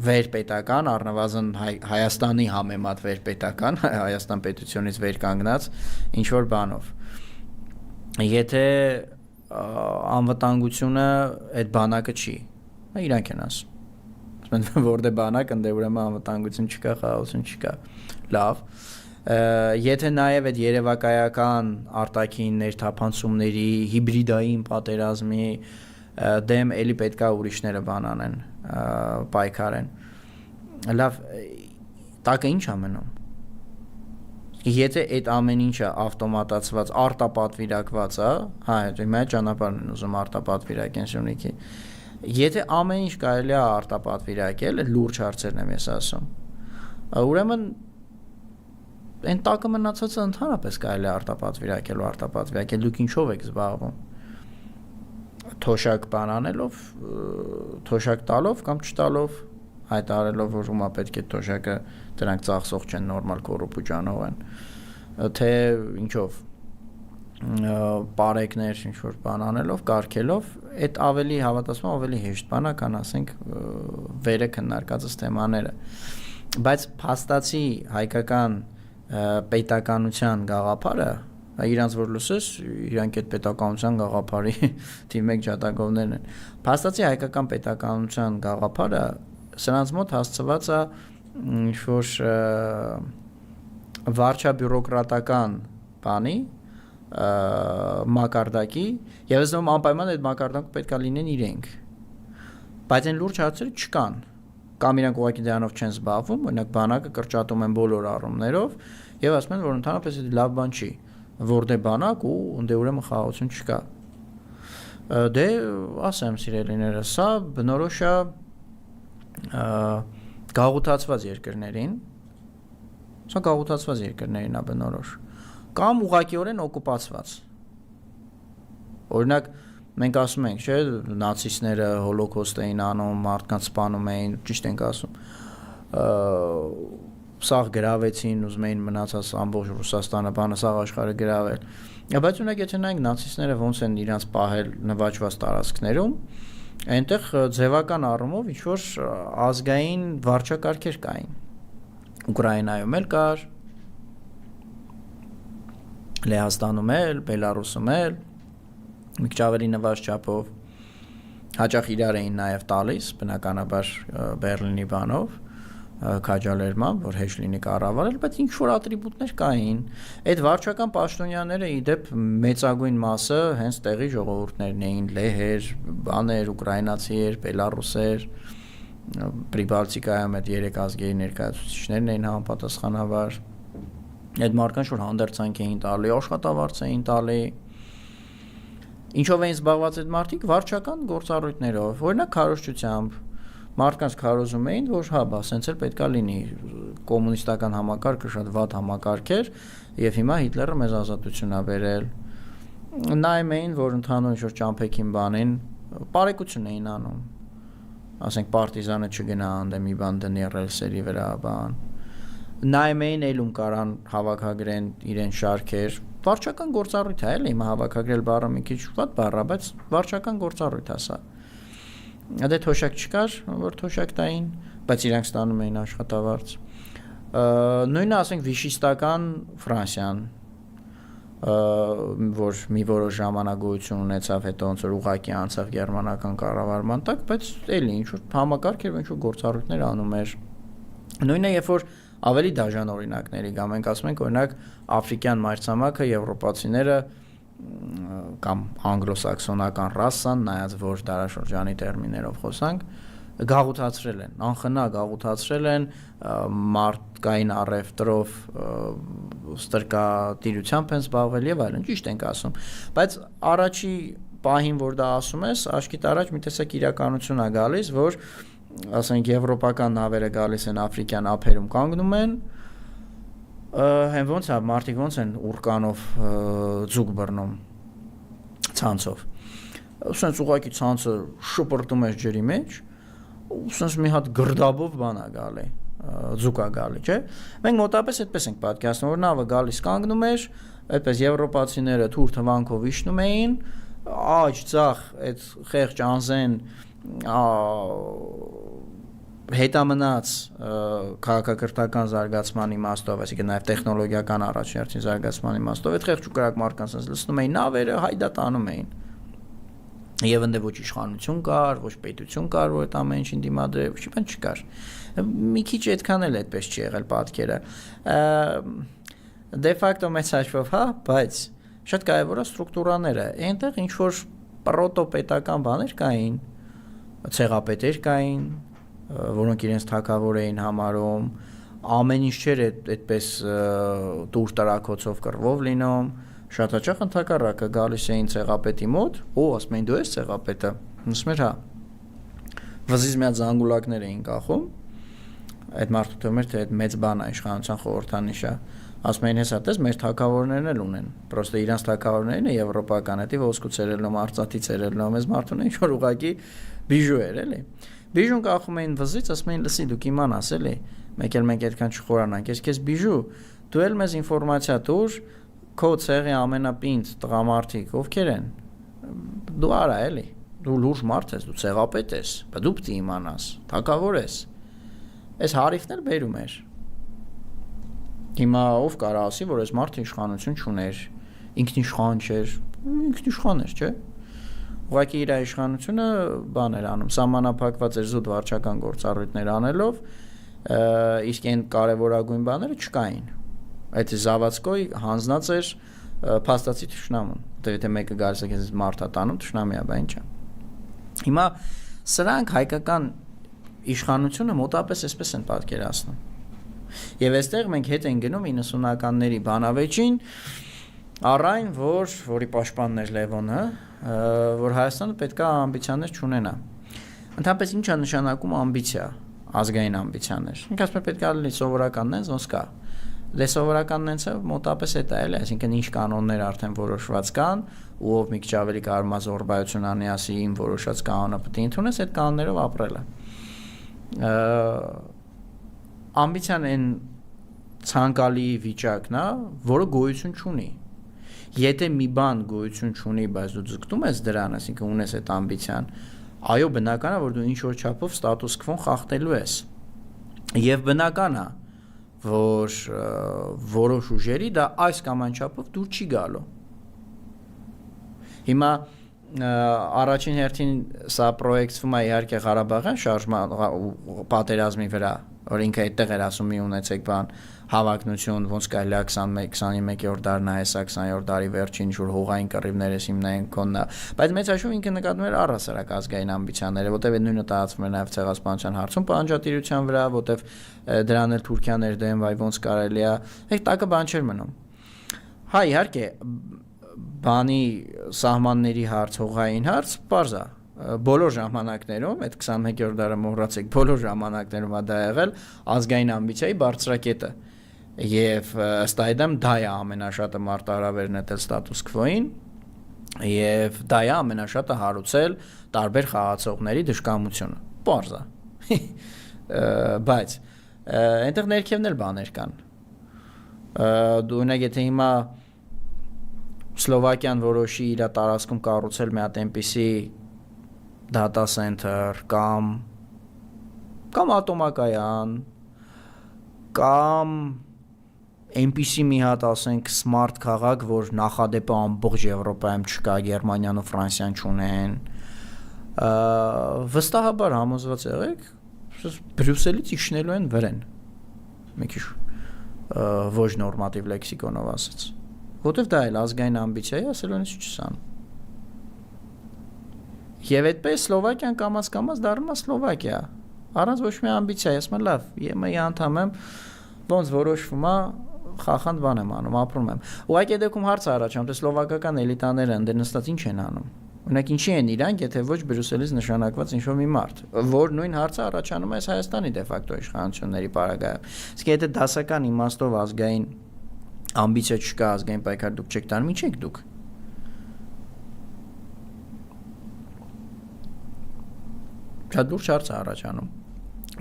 վերպետական առնվազն Հայաստանի համեմատ վերպետական Հայաստան պետությունից վեր կանգնած ինչ որ բանով եթե անվտանգությունը այդ բանակը չի իրանք են ասում որտե բանակ ընդ ուրեմն անվտանգություն չկա խաղաղություն չկա լավ եթե նաև այդ երևակայական արտաքին ներթափանցումների հիբրիդային պատերազմի դեմ էլի պետքա ուրիշները բան անեն պայքարեն լավ տակը ինչ ամենում եթե այդ ամեն ինչը ավտոմատացված արտապատվիրակված է հա հիմա ճանապարհն են ուզում արտապատվիրակեն Սյունիքի եթե ամեն ինչ կարելի է արտապատվիրակել լուրջ հարցերն եմ ես ասում ուրեմն այն տակը մնացածը ընդհանրապես կարելի է արտապատվիրակել դուք ինչով եք զբաղվում թոշակ բանանելով թոշակ տալով կամ չտալով հայտարարելով որ ումա պետք է թոշակը դրանք ծախսող չեն նորմալ կոռուպուջանով են թե ինչով պարեկներ ինչ որ բանանելով կարգելով այդ ավելի հավատացում ավելի հեշտ բան է քան ասենք վերը քննարկածս թեմաները բայց փաստացի հայկական պետականության գաղափարը իրանց որ լսես իրանք այդ պետականության գաղափարի թիմ 1 ջատագովներն են փաստացի հայկական պետականության գաղափարը սրանց մոտ հասցված է ինչ որ վարչաբյուրոկրատական բանի մակարդակի եւ ես նույն անպայման այդ մակարդակը պետք է լինեն իրենք բայց այն լուրջ հարցերը չկան կամ իրանք ուղղակի դրանով չեն զբաղվում օրինակ բանակը կրճատում են բոլոր առումներով եւ ասում են որ ընդհանրապես դա լավ բան չի որտե բանակ ու ընդ ուրեմն խաղաղություն չկա դե ասեմ սիրելիները սա բնորոշ է գաղութացված երկրներին սա գաղութացված երկրներին է բնորոշ կամ ուղղակիորեն օկուպացված օրինակ մենք ասում ենք չէ նացիստները հոլոկոստ էին անում մարդկանց սպանում էին ճիշտ ենք ասում սաղ գրավեցին ուզում էին մնացած ամբողջ Ռուսաստանը բանը սաղ աշխարհը գրավել բայց ունեք եթե նայենք նացիստները ոնց են իրանց պահել նվաճված տարածքներում այնտեղ ձևական առումով ինչ որ ազգային վարչակարգեր կային Ուկրաինայում էլ կար Լեհաստանում էլ Բելարուսում էլ մի քիչ ավելի նվաճ չափով հաճախ իրար էին նաև տալիս բնականաբար Բերլինի բանով քաջալերմամբ որ հեշտ լինի կառավարել բայց ինչ որ ատրիբուտներ կային այդ վարչական պաշտոնյաները իդեպ մեծագույն մասը հենց տեղի ժողովուրդներն էին լեհեր բաներ ուկրաինացիեր բելարուսեր Պրիբալտիկայում այդ 3 ազգերի ներկայացուցիչներն էին համապատասխանաբար այդ մարդկանց որ հանդերձանք էին տալի աշխատավարձ էին տալի ինչով էին զբաղված այդ մարդիկ վարչական գործառույթներով օրինակ քարոզչությամբ մարդկանց քարոզում էին, որ հա, բա, սենց էլ պետքա լինի կոմունիստական համակարգը շատ վատ համակարգ էր եւ հիմա Հիտլերը մեզ ազատություն ա բերել։ Նայում էին, որ ընդհանուր ինչ-որ ճամփեքին բանին բարեկություն էին անում։ Ասենք պարտիզանը չգնա անդե մի բան դնի ռելսերի վրա բան։ Նայում էին ելում կարան հավաքագրեն իրեն շարքեր։ Վարչական գործառույթ է, էլի, հիմա հավաքագրել բառը մի քիչ վատ բառ է, բայց վարչական գործառույթ է սա։ Դե թոշակ չկար, որ թոշակ տային, բայց իրանք ստանում էին աշխատավարձ։ Նույնը ասենք վիշիստական Ֆրանսիան, որ մի որոշ ժամանակություն ունեցավ, հետո ոնց որ ուղակի անցավ գերմանական կառավարման տակ, բայց էլի ինչ որ համակարգ էր, ինչ որ գործառույթներ անում էր։ Նույնը երբ որ ավելի դաժան օրինակների գա, մենք ասում ենք օրինակ աֆրիկյան մայրցամաքը եվրոպացիները կամ անգլոսաքսոնական ռասան, նայած որ դարաշրջանի տերմիններով խոսանք, գաղութացրել են, անխնա գաղութացրել են, մարդկային առևտրով ստրկատիրությամբ են զբաղվել եւ այլն, ճիշտ ենք ասում, բայց առաջի պահին որ դա ասում ես, աշկիտ առաջ մի տեսակ իրականություն է գալիս, որ ասենք եվրոպական նավերը գալիս են աֆրիկյան ափերում կանգնում են, հեն ոնց է, մարդիկ ոնց են ուրկանով ձուկ բռնում ցանցով, սենց ուղղակի ցանցը շպրտում ես ջրի մեջ, սենց մի հատ գրդաբով բան է գալի, ձուկ է գալի, չէ՞։ Մենք մոտապես այդպես ենք պատկերացնում, որ նավը գալիս կանգնում էր, այդպես եվրոպացիները թուր թվանքով իջնում էին, աջ ցախ այդ խեղճ անզեն հետամնաց քաղաքակրթական զարգացման իմաստով, այսինքն նաև տեխնոլոգիական առաջնորդի զարգացման իմաստով, այդ խեղճ ու կրակ մարդկանց լցնում էին նավերը, հայդա տանում էին։ Եվ ընդ ոչ իշխանություն կար, ոչ պետություն կար, որ այդ ամեն ինչին դիմադրե, ոչ բան չկար։ Մի քիչ այդքան էլ այդպես չի եղել պատկերը։ Դե ֆակտո մեծ հաշվով, հա, բայց շատ կարևոր է ստրուկտուրաները։ Այնտեղ ինչ որ պրոտոպետական բաներ կային, ցեղապետեր կային, որոնք իրենց թագավոր էին համարում, ամեն ինչ չէր այդպես տուր տրակոցով կռվով լինում, շատ հաճախ ընդհակառակը գալիս էին ցեղապետի մոտ, ասում էին դու ես ցեղապետը, ասում էր հա, վզից միած զանգուլակներ էին կախում, այդ մարդու թվում էր թե այդ մեծ բան է իշխանության խորհրդանիշը, ասում էին հեսա տես մեր թագավորներն էլ ունեն, պրոստը իրանց թագավորներն է եվրոպական, հետի ոսկու ցերելնում, արծաթի ցերելնում, այս մարդուն ինչ որ ուղակի բիժու էր, էլի։ Բիժուն կախում էին վզից, ասում էին լսի դուք իմանաս, էլի, մեկ էլ մենք այդքան չխորանանք, ես բիժու, դու էլ մեզ ինֆորմացիա տուր, քո ցեղի ամենապինդ տղամարդիկ ովքեր են, դու արա էլի, դու լուրջ մարդ ես, դու ցեղապետ ես, բայց դու պիտի իմանաս, թագավոր ես, այս հարիվն էլ բերում էր։ Հիմա ով կարա ասի, որ այս մարդը իշխանություն չուներ, ինքնիշխան չէր, ինքնիշխան էր, չէ՞։ Ուղղակի իր իշխանությունը բան էր անում, սահմանափակված էր զուտ վարչական գործառույթներ անելով, իսկ այն կարևորագույն բաները չկային։ Այդ Զավադսկոյ հանձնած էր փաստացի թշնամուն, որտեղ եթե մեկը գալիս է քեզ մարդա տանում, թշնամի է, բա ինչ է։ Հիմա սրանք հայկական իշխանությունը մոտապես այսպես են պատկերացնում։ Եվ այստեղ մենք հետ են գնում 90-ականների բանավեճին, առայն որի պաշտպանն էր Լևոնը, որ Հայաստանը պետք է ամբիցիաներ չունենա։ Ընդհանրապես ինչ է նշանակում ամբիցիա, ազգային ամբիցիաներ։ Ինքը ասում է պետք է լինի սովորական նենց, ոնց կա։ Դե սովորական նենցը մոտապես է դա էլ, այսինքն ինչ կանոններ արդեն որոշված կան, ու ով մի քիչ ավելի կարող զորբայություն անի ասի իմ որոշած կանոնը պետք է ընդունես, այդ կանոններով ապրելը։ Ամբիցիան այն ցանկալի վիճակն է, որը գոյություն չունի։ Եթե մի բան գոյություն չունի, բայց դու ձգտում ես դրան, այսինքն ունես այդ ամբիցիան, այո, բնական է, որ դու ինչ որ չափով ստատուս քվոն խախտելու ես։ Եվ բնական է, որ որոշ ուժերի դա այս կամ այն չափով դուր չի գալու։ Հիմա առաջին հերթին սա պրոյեկտվում է իհարկե Ղարաբաղյան շարժման պատերազմի վրա, որ ինքը այդտեղ էր ասում մի ունեցեք բան հավակնություն, ոնց կարելի է 21-րդ դարն է, հեսա 20-րդ դարի վերջին ինչ-որ հողային կռիվներ ես հիմնային կոննա, բայց մեծ հաշվով ինքը նկատում էր առհասարակ ազգային ամբիցիաները, որտեղ այդ նույնը տարածվում էր նաև ցեղասպանության հարցում պահանջատիրության վրա, որտեղ դրան էլ Թուրքիան էր դեմ, վայ ոնց կարելի է, այդ տակը բան չէր մնում։ Հա, իհարկե, բանի սահմանների հարց, հողային հարց, պարզ է, բոլոր ժամանակներում, այդ 21-րդ դարը մոռացեք, բոլոր ժամանակներում դա եղել ազգային ամբիցիայի բարձրակետը։ Եվ ըստ այդմ դա է ամենաշատը մարտահրավեր նետել ստատուս քվոին եւ դա է ամենաշատը հարուցել տարբեր խաղացողների դժկամությունը։ Պարզ է։ Բայց այնտեղ ներքևն էլ բաներ կան։ Դու ունեք եթե հիմա Սլովակիան որոշի իր տարածքում կառուցել մի հատ այնպիսի data center կամ ատոմակայան կամ այնպիսի մի հատ ասենք smart քաղաք, որ նախադեպը ամբողջ Եվրոպայում չկա, Գերմանիան ու Ֆրանսիան չունեն, վստահաբար համոզված եղեք, Բրյուսելից իջնելու են վրեն, մի քիչ ոչ նորմատիվ լեքսիկոնով ասած, Որտեվ դա էլ ազգային ամբիցիա է, ասել ունի չսան։ Եվ այդպես Սլովակիան կամաց դառնում է Սլովակիա։ Առանց ոչ մի ամբիցիա, ասում եմ լավ, ԵՄ-ի անդամ եմ, ոնց որոշվում է, խախանդ բան եմ անում, ապրում եմ։ Ուղղակի դեպքում հարց առաջանում, թե սլովակական էլիտաները ընդ նստած ինչ են անում։ Օրինակ ինչի են իրանք, եթե ոչ Բրյուսելից նշանակված ինչ-որ մի մարդ, որ նույն հարցը առաջանում է Հայաստանի դե ֆակտո իշխանությունների պարագայում։ Իսկ եթե դասական իմաստով ազգային ամբիցիա չկա, ազգային պայքար դուք չեք տանում, ինչ եք դուք։ Շատ լուրջ հարց է առաջանում։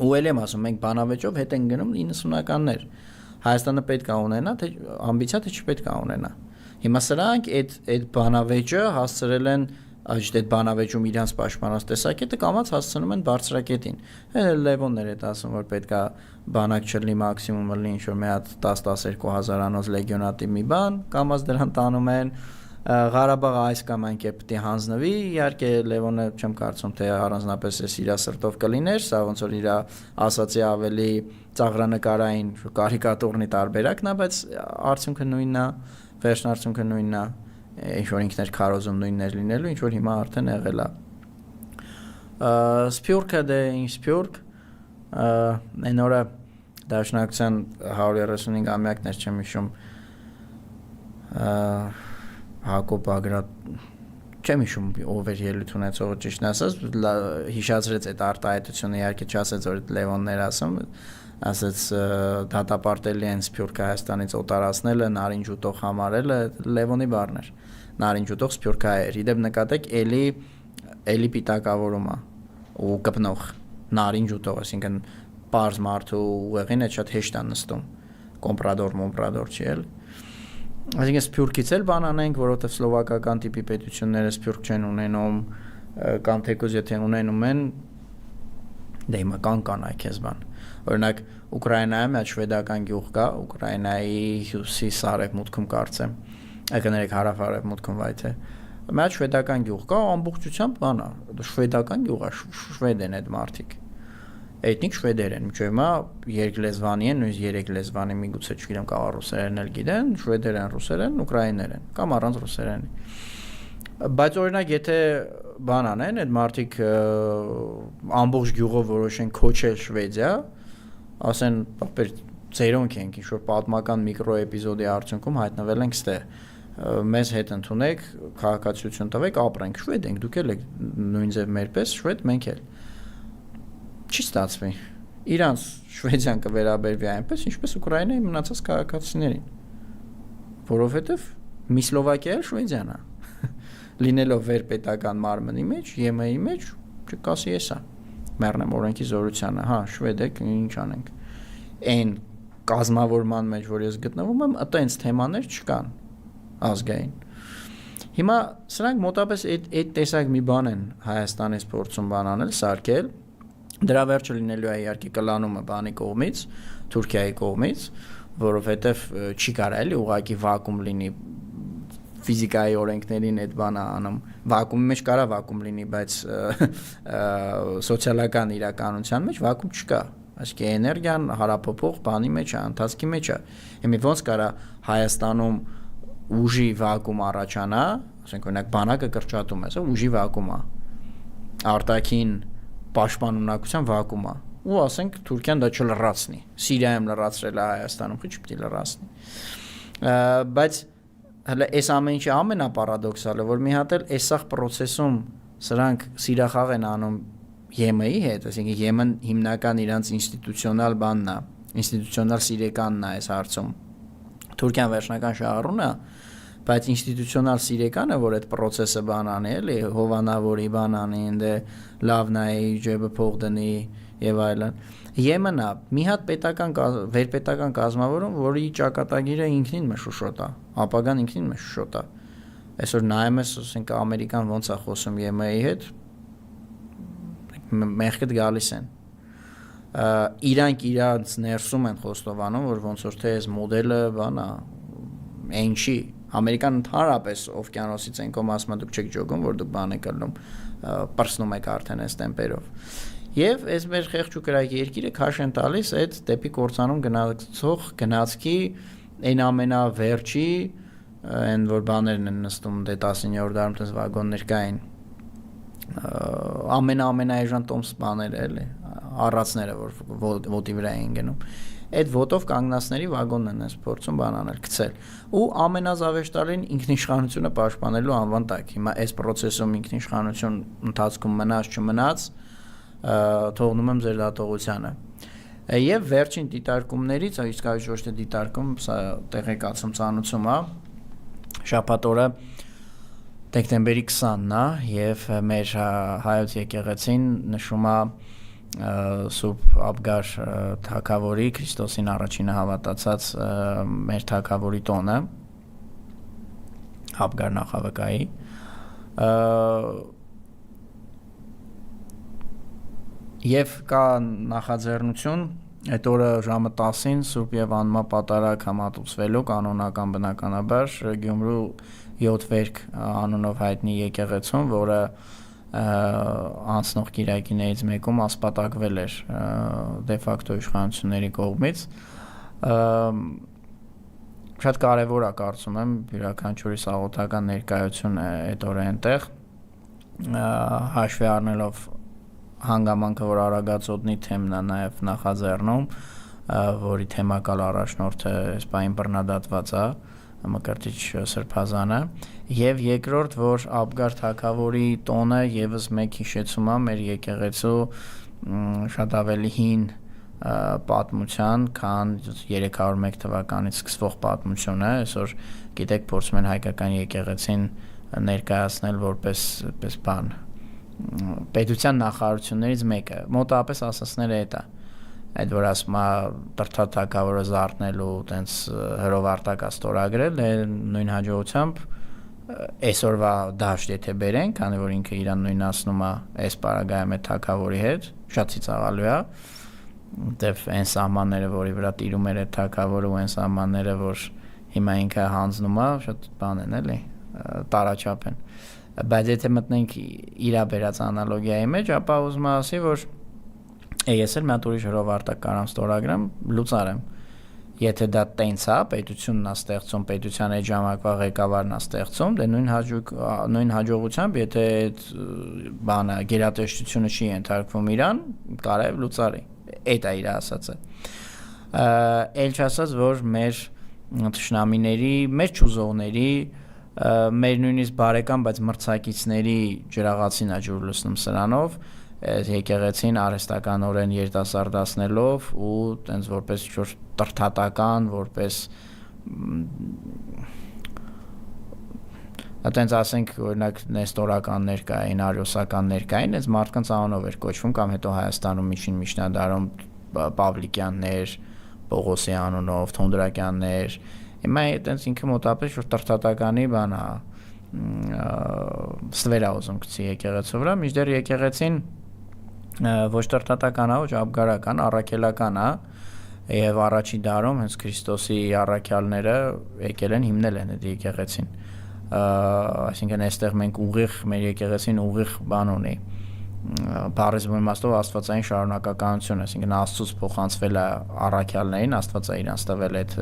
Ու ել եմ ասում, մենք բանավեճով հետ են գնում 90-ականներ։ Հայաստանը պետք է ունենա, թե ամբիցիա թե չպետք է ունենա։ Հիմա սրանք այդ բանավեճը հասցրել են այդ բանավեճում իրանց պաշտպանած տեսակետը կամած հասցնում են բարձրակետին։ Լևոններ է ասում, որ պետք է բանակ չլինի մաքսիմումը լինի ինչ-որ մի հատ 10-12 հազարանոց լեգիոնատիվ մի բան, կամած դրան տանում են։ Ղարաբաղը այս կամ այն կերպ պետք է հանձնվի, իհարկե Լևոնը չեմ կարծում թե առանձնապես էս իր սրտով կլիներ, սա ոնց որ իր ասացի ավելի ծաղրանկարային կարիկատուրնի տարբերակն է, բայց արդյունքը նույնն է, վերջն արդյունքը նույնն է, ինչ որ ինքներ քարոզում նույններ լինելու, ինչ որ հիմա արդեն եղել է։ Սփյուռքը դե ինչ Սփյուռք, այն օրը Դաշնակցության 135-ամյակներ չեմ հիշում Հակոբ Ագրատ չեմ հիշում ով էր ելույթ ունեցողը ճիշտն ասած հիշացրեց այդ արտահայտությունը իհարկե չասեց որ Լևոններ ասում ասեց դատապարտելի են Սփյուռքը Հայաստանից օտարացնելը նարինջ ուտող համարելը Լևոնի բառն էր նարինջ ուտող Սփյուռքահայեր իդեպ նկատեք էլի պիտակավորում է ու կպնող նարինջ ուտող այսինքն պարզ մարդու ուղեղին է շատ հեշտ է նստում կոմպրադոր չի էլ Այսինքն Սփյուռքից էլ բան անենք, որովհետև սլովակական տիպի պետությունները Սփյուռք չեն ունենում կամ թեկուզ եթե ունենում են դե հիմա կան այքես բան։ Օրինակ Ուկրաինայում այդ շվեդական գյուղ կա, Ուկրաինայի հյուսիս-արևմուտքում կարծեմ, եկներեք հարավ-արևմուտքում վայ թե։ Մի շվեդական գյուղ կա, ամբողջությամբ բան է, շվեդական գյուղ է, շվեդ են այդ մարդիկ։ Էթնիկ շվեդեր են, մինչև հիմա երկլեզվանի են, նույնիսկ երեք լեզվանի միգուցե չգիտեմ կարող ռուսերեն էլ գիտեն, շվեդեր են, ռուսերեն, ուկրաիներ են, կամ առանց ռուսերենի։ Բայց օրինակ եթե բան անեն, այդ մարդիկ ամբողջ գյուղով որոշեն քոչել Շվեդիա, ասեն, ապեր ծերոնք ենք, ինչ-որ պատմական միկրոէպիզոդի արդյունքում հայտնվել ենք ստեղ։ Մեզ հետ ընդունեք, քաղաքացիություն տվեք, ապրենք, շվեդ ենք, դուք էլ եք նույն ձև մեր պես, շվեդ մենք էլ։ Չի ստացվի։ Իրանց Շվեդիան կվերաբերվի այնպես, ինչպես Ուկրաինայի մնացած քաղաքացիներին, որովհետև մի Սլովակիա էլ Շվեդիան է։ Լինելով վերպետական մարմնի մեջ, ԵՄ-ի մեջ, չկասի էսա։ Մեռնեմ օրենքի զորությանը, հա, շվեդ եք, ինչ անենք։ Այն կազմավորման մեջ, որ ես գտնվում եմ, այտենց թեմաներ չկան ազգային։ Հիմա սրանք մոտապես այդ տեսակ մի բան են Հայաստանից փորձում բան անել, սարքել Դրա վերջը լինելու է իհարկե կլանումը բանի կողմից, Թուրքիայի կողմից, որովհետև չի կարա էլի ուղղակի վակուում լինի ֆիզիկայի օրենքներին այդ բանը անում, վակուումի մեջ կարա վակուում լինի, բայց սոցիալական իրականության մեջ վակուում չկա, այսինքն էներգիան հարափոփող բանի մեջ է, ընթացքի մեջ է։ Հիմա ոնց կարա Հայաստանում ուժի վակուում առաջանա, ասենք օրինակ բանակը կրճատում է, ուժի վակուում է, արտաքին պաշտպանունակության վակուում է ու ասենք Թուրքիան դա չլրացնի Սիրիայում լրացրել է Հայաստանում քիչ պիտի լրացնի բայց հələ այս ամեն ինչի ամենապարադոքսալը որ մի հատ էլ այսախ process-ում սրանք սիրախաղ են անում ԵՄ-ի հետ այսինքն ԵՄ-ն հիմնական իրանց ինստիտուցիոնալ բանն է ինստիտուցիոնալ սիրեկանն է այս հարցում Թուրքիան վերջնական շահառուն է բայց ինստիտուցիոնալ սիրեկանը որ այդ process-ը բան անի էլի հովանավորի բան անի ինձ լավնայի ջեբը փող դնի եւ այլն ԵՄ-ն է մի հատ պետական վերպետական կազմավորում որի ճակատագիրը ինքնին մշուշոտ է ապագան ինքնին մշուշոտ է այսօր նայում ես ասենք ամերիկան ոնց է խոսում ԵՄ-ի հետ մեղքդ գալիս են իրանք ներսում են խոստովանում որ ոնց որ թե այս մոդելը բանա այն չի Ամերիկան ընդհանրապես օվկիանոսից են կողմ ասում դուք չեք ջոգում որ դուք բան եք ալնում պրսնում եք արդեն այս տեմպերով եւ այս մեր խեղճ ու կրակ երկիրը քաշ են տալիս այդ դեպի կորցանում գնացող գնացքի այն ամենավերջի այն որ բաներն են նստում դե 19-րդ դարում տես վագոններ կային ամենաէժան տոմս բաները էլի առածները որ ոտի վրա էին գնում այդ ոտով կանգնածների վագոնն են փորձում բան անել գցել ու ամենազավեշտալին ինքնիշխանությունը պաշտպանելու անվան տակ հիմա այս process-ում ինքնիշխանություն ընթացքում մնաց չմնաց թողնում եմ ձեր դատողությանը եւ վերջին դիտարկումներից իսկապես ոչ թե դիտարկում սա տեղեկացում ցանուցում է շաբաթ օրը դեկտեմբերի 20-ն է եւ մեր հայոց եկեղեցին նշում է Սուրբ Աբգար թագավորի Քրիստոսին առաջինը հավատացած մեր թագավորի տոնը Աբգար նախավկայի եւ կա նախաձեռնություն այդ օրը ժամը 10-ին Սուրբ եւ անմա պատարագ համատուցվելու կանոնական բնականաբար Գյումրու 7 վերք անունով հայտնի եկեղեցում, որը անցնող կիրակիներից մեկում ասպատակվել էր դե ֆակտո իշխանությունների կողմից շատ կարևոր է կարծում եմ յուրաքանչյուրի սաղոթական ներկայությունը այդ օրը այնտեղ հաշվի առնելով հանգամանքը որ Արագածոտնի թեմն է նաև նախաձեռնում որի թեմակալ առաջնորդը սպային բռնադատված է Մկրտիչ Սրբազանը եւ երկրորդ որ Աբգար թագավորի տոնը եւս մեկ հիշեցում է մեր եկեղեցու շատ ավելի հին պատմության, քան 301 թվականից սկսվող պատմությունը, այսօր գիտեք փորձում են հայկական եկեղեցին ներկայացնել որպես բան պետության նախարարություններից մեկը, մոտավորապես ասածները դա այդ որ ասում է տրթաթակավորը զարթնելու տենց հրով արտակա ստորագրել նույն հաջողությամբ այսօրվա դաշտ եթե բերեն, քանի որ ինքը իրան նույնացնում է այս պարագայում է թակավորի հետ, շատ ծիծաղալու է դեպ այն սահմանները, որի վրա տիրում էր այդ թակավորը ու այն սահմանները, որ հիմա ինքը հանձնում է, շատ բան են էլի, տարաչափ են բայց եթե մտնենք իրա բերած անալոգիայի մեջ, ապա ուզում եմ ասի, որ ես էլ մի հատ ուրիշ հրով արտակ կարամ ստորագրեմ, լուծարեմ եթե դա տենց է, պետությունն է ստեղծում, պետության այդ ժամանակվա ղեկավարն է ստեղծում, դե նույն հաջողությամբ, եթե այդ բանը գերատեսչությունը չի ենթարկվում իրան, կարև լուծարի, այդ է իր ասածը էլ չասած, որ մեր թշնամիների, մեր չուզողների մեր նույնիսկ բարեկամ, բայց մրցակիցների ջրաղացին է ջուր լցնում սրանով եկեղեցին արհեստականորեն երիտասարդացնելով ու տենց որպես տրթատական, որպես այտենց ասենք օրինակ նեստորականներ կային, արիոսականներ կային, այս մարդկանց անունով էր կոչվում կամ հետո Հայաստանում միջին միջնադարում Պավլիկյաններ, Պողոսի անունով, Թոնդրակյաններ, հիմա այտենց ինքը մոտավորապես որ տրթատականի բան է ստվերա ուզում գցի եկեղեցու վրա, մինչդեռ եկեղեցին ոչ տրթատական է, ոչ աբգարական, առաքելական է եւ առաջի դարում հենց Քրիստոսի առաքյալները եկել են հիմնել են այդ եկեղեցին այսինքն այստեղ մենք ուղիղ մեր եկեղեցին ուղիղ բան ունի բառեզբու իմաստով աստվածային շարունակականություն այսինքն Աստծուց փոխանցվել է առաքյալներին Աստվածը իրանց տվել այդ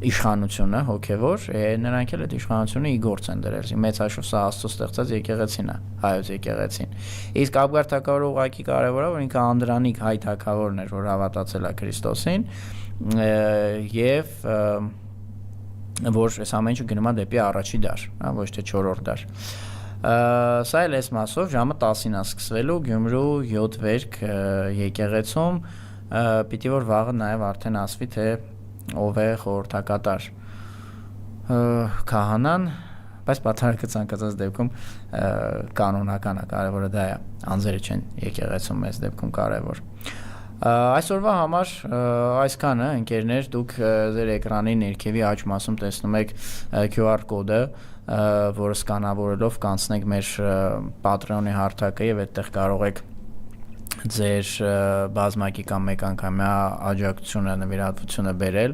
իշխանությունը հոգևոր նրանք էլ այդ իշխանությունը ի գործ են դրել մեծ հաշվով սա Աստծո ստեղծած եկեղեցին է հայոց եկեղեցին իսկ Աբգար թագավորը ուղղակի կարևոր է որ ինքը անդրանիկ հայ թագավորն էր որ հավատացել է Քրիստոսին եւ որ այս ամեն ինչը գնում է դեպի առաջի դար ոչ թե 4-րդ դար սա էլ այս մասով ժամը 10-ին է սկսվելու Գյումրու 7 վերք եկեղեցում պիտի որ վաղը նաեւ արդեն ասվի թե ով է խորհրդակատար քահանան բայց պատարագը ցանկացած դեպքում կանոնական է կարևորը դա է անձերը չեն եկեղեցում այս դեպքում կարևոր այսօրվա համար այսքանը ընկերներ դուք ձեր էկրանի ներքևի աջ մասում տեսնում եք QR կոդը որը սկանավորելով կանցնեք մեր Patreon-ի հարթակը եւ այդտեղ կարող եք ձեր բազմակի կամ մեկ անգամյա աջակցությունը նվիրատվությունը բերել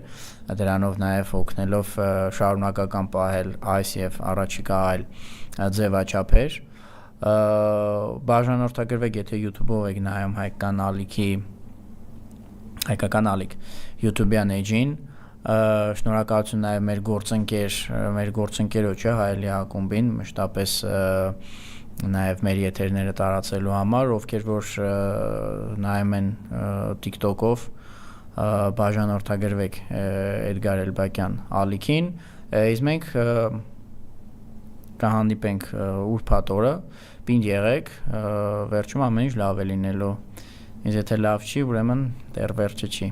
դրանով նաև օգնելով շարունակական պահել այս եւ առաջիկա այլ ձևաչափեր բաժանորդագրվեք եթե YouTube-ով եք նայում հայկական ալիքի YouTube-յան էջին Շնորհակալություն նաև մեր գործընկերոջը Հայելի ակումբին, մշտապես նաև մեր եթերները տարածելու համար, ովքեր որ նայում են TikTok-ով, բաժանորդագրվեք Էդգար Էլբակյան ալիքին, իսկ մենք կհանդիպենք ուրբաթ օրը, պինդ եղեք, վերջում ամեն ինչ լավ է լինելու, ինձ եթե լավ չի, ուրեմն դեռ վերջը չի։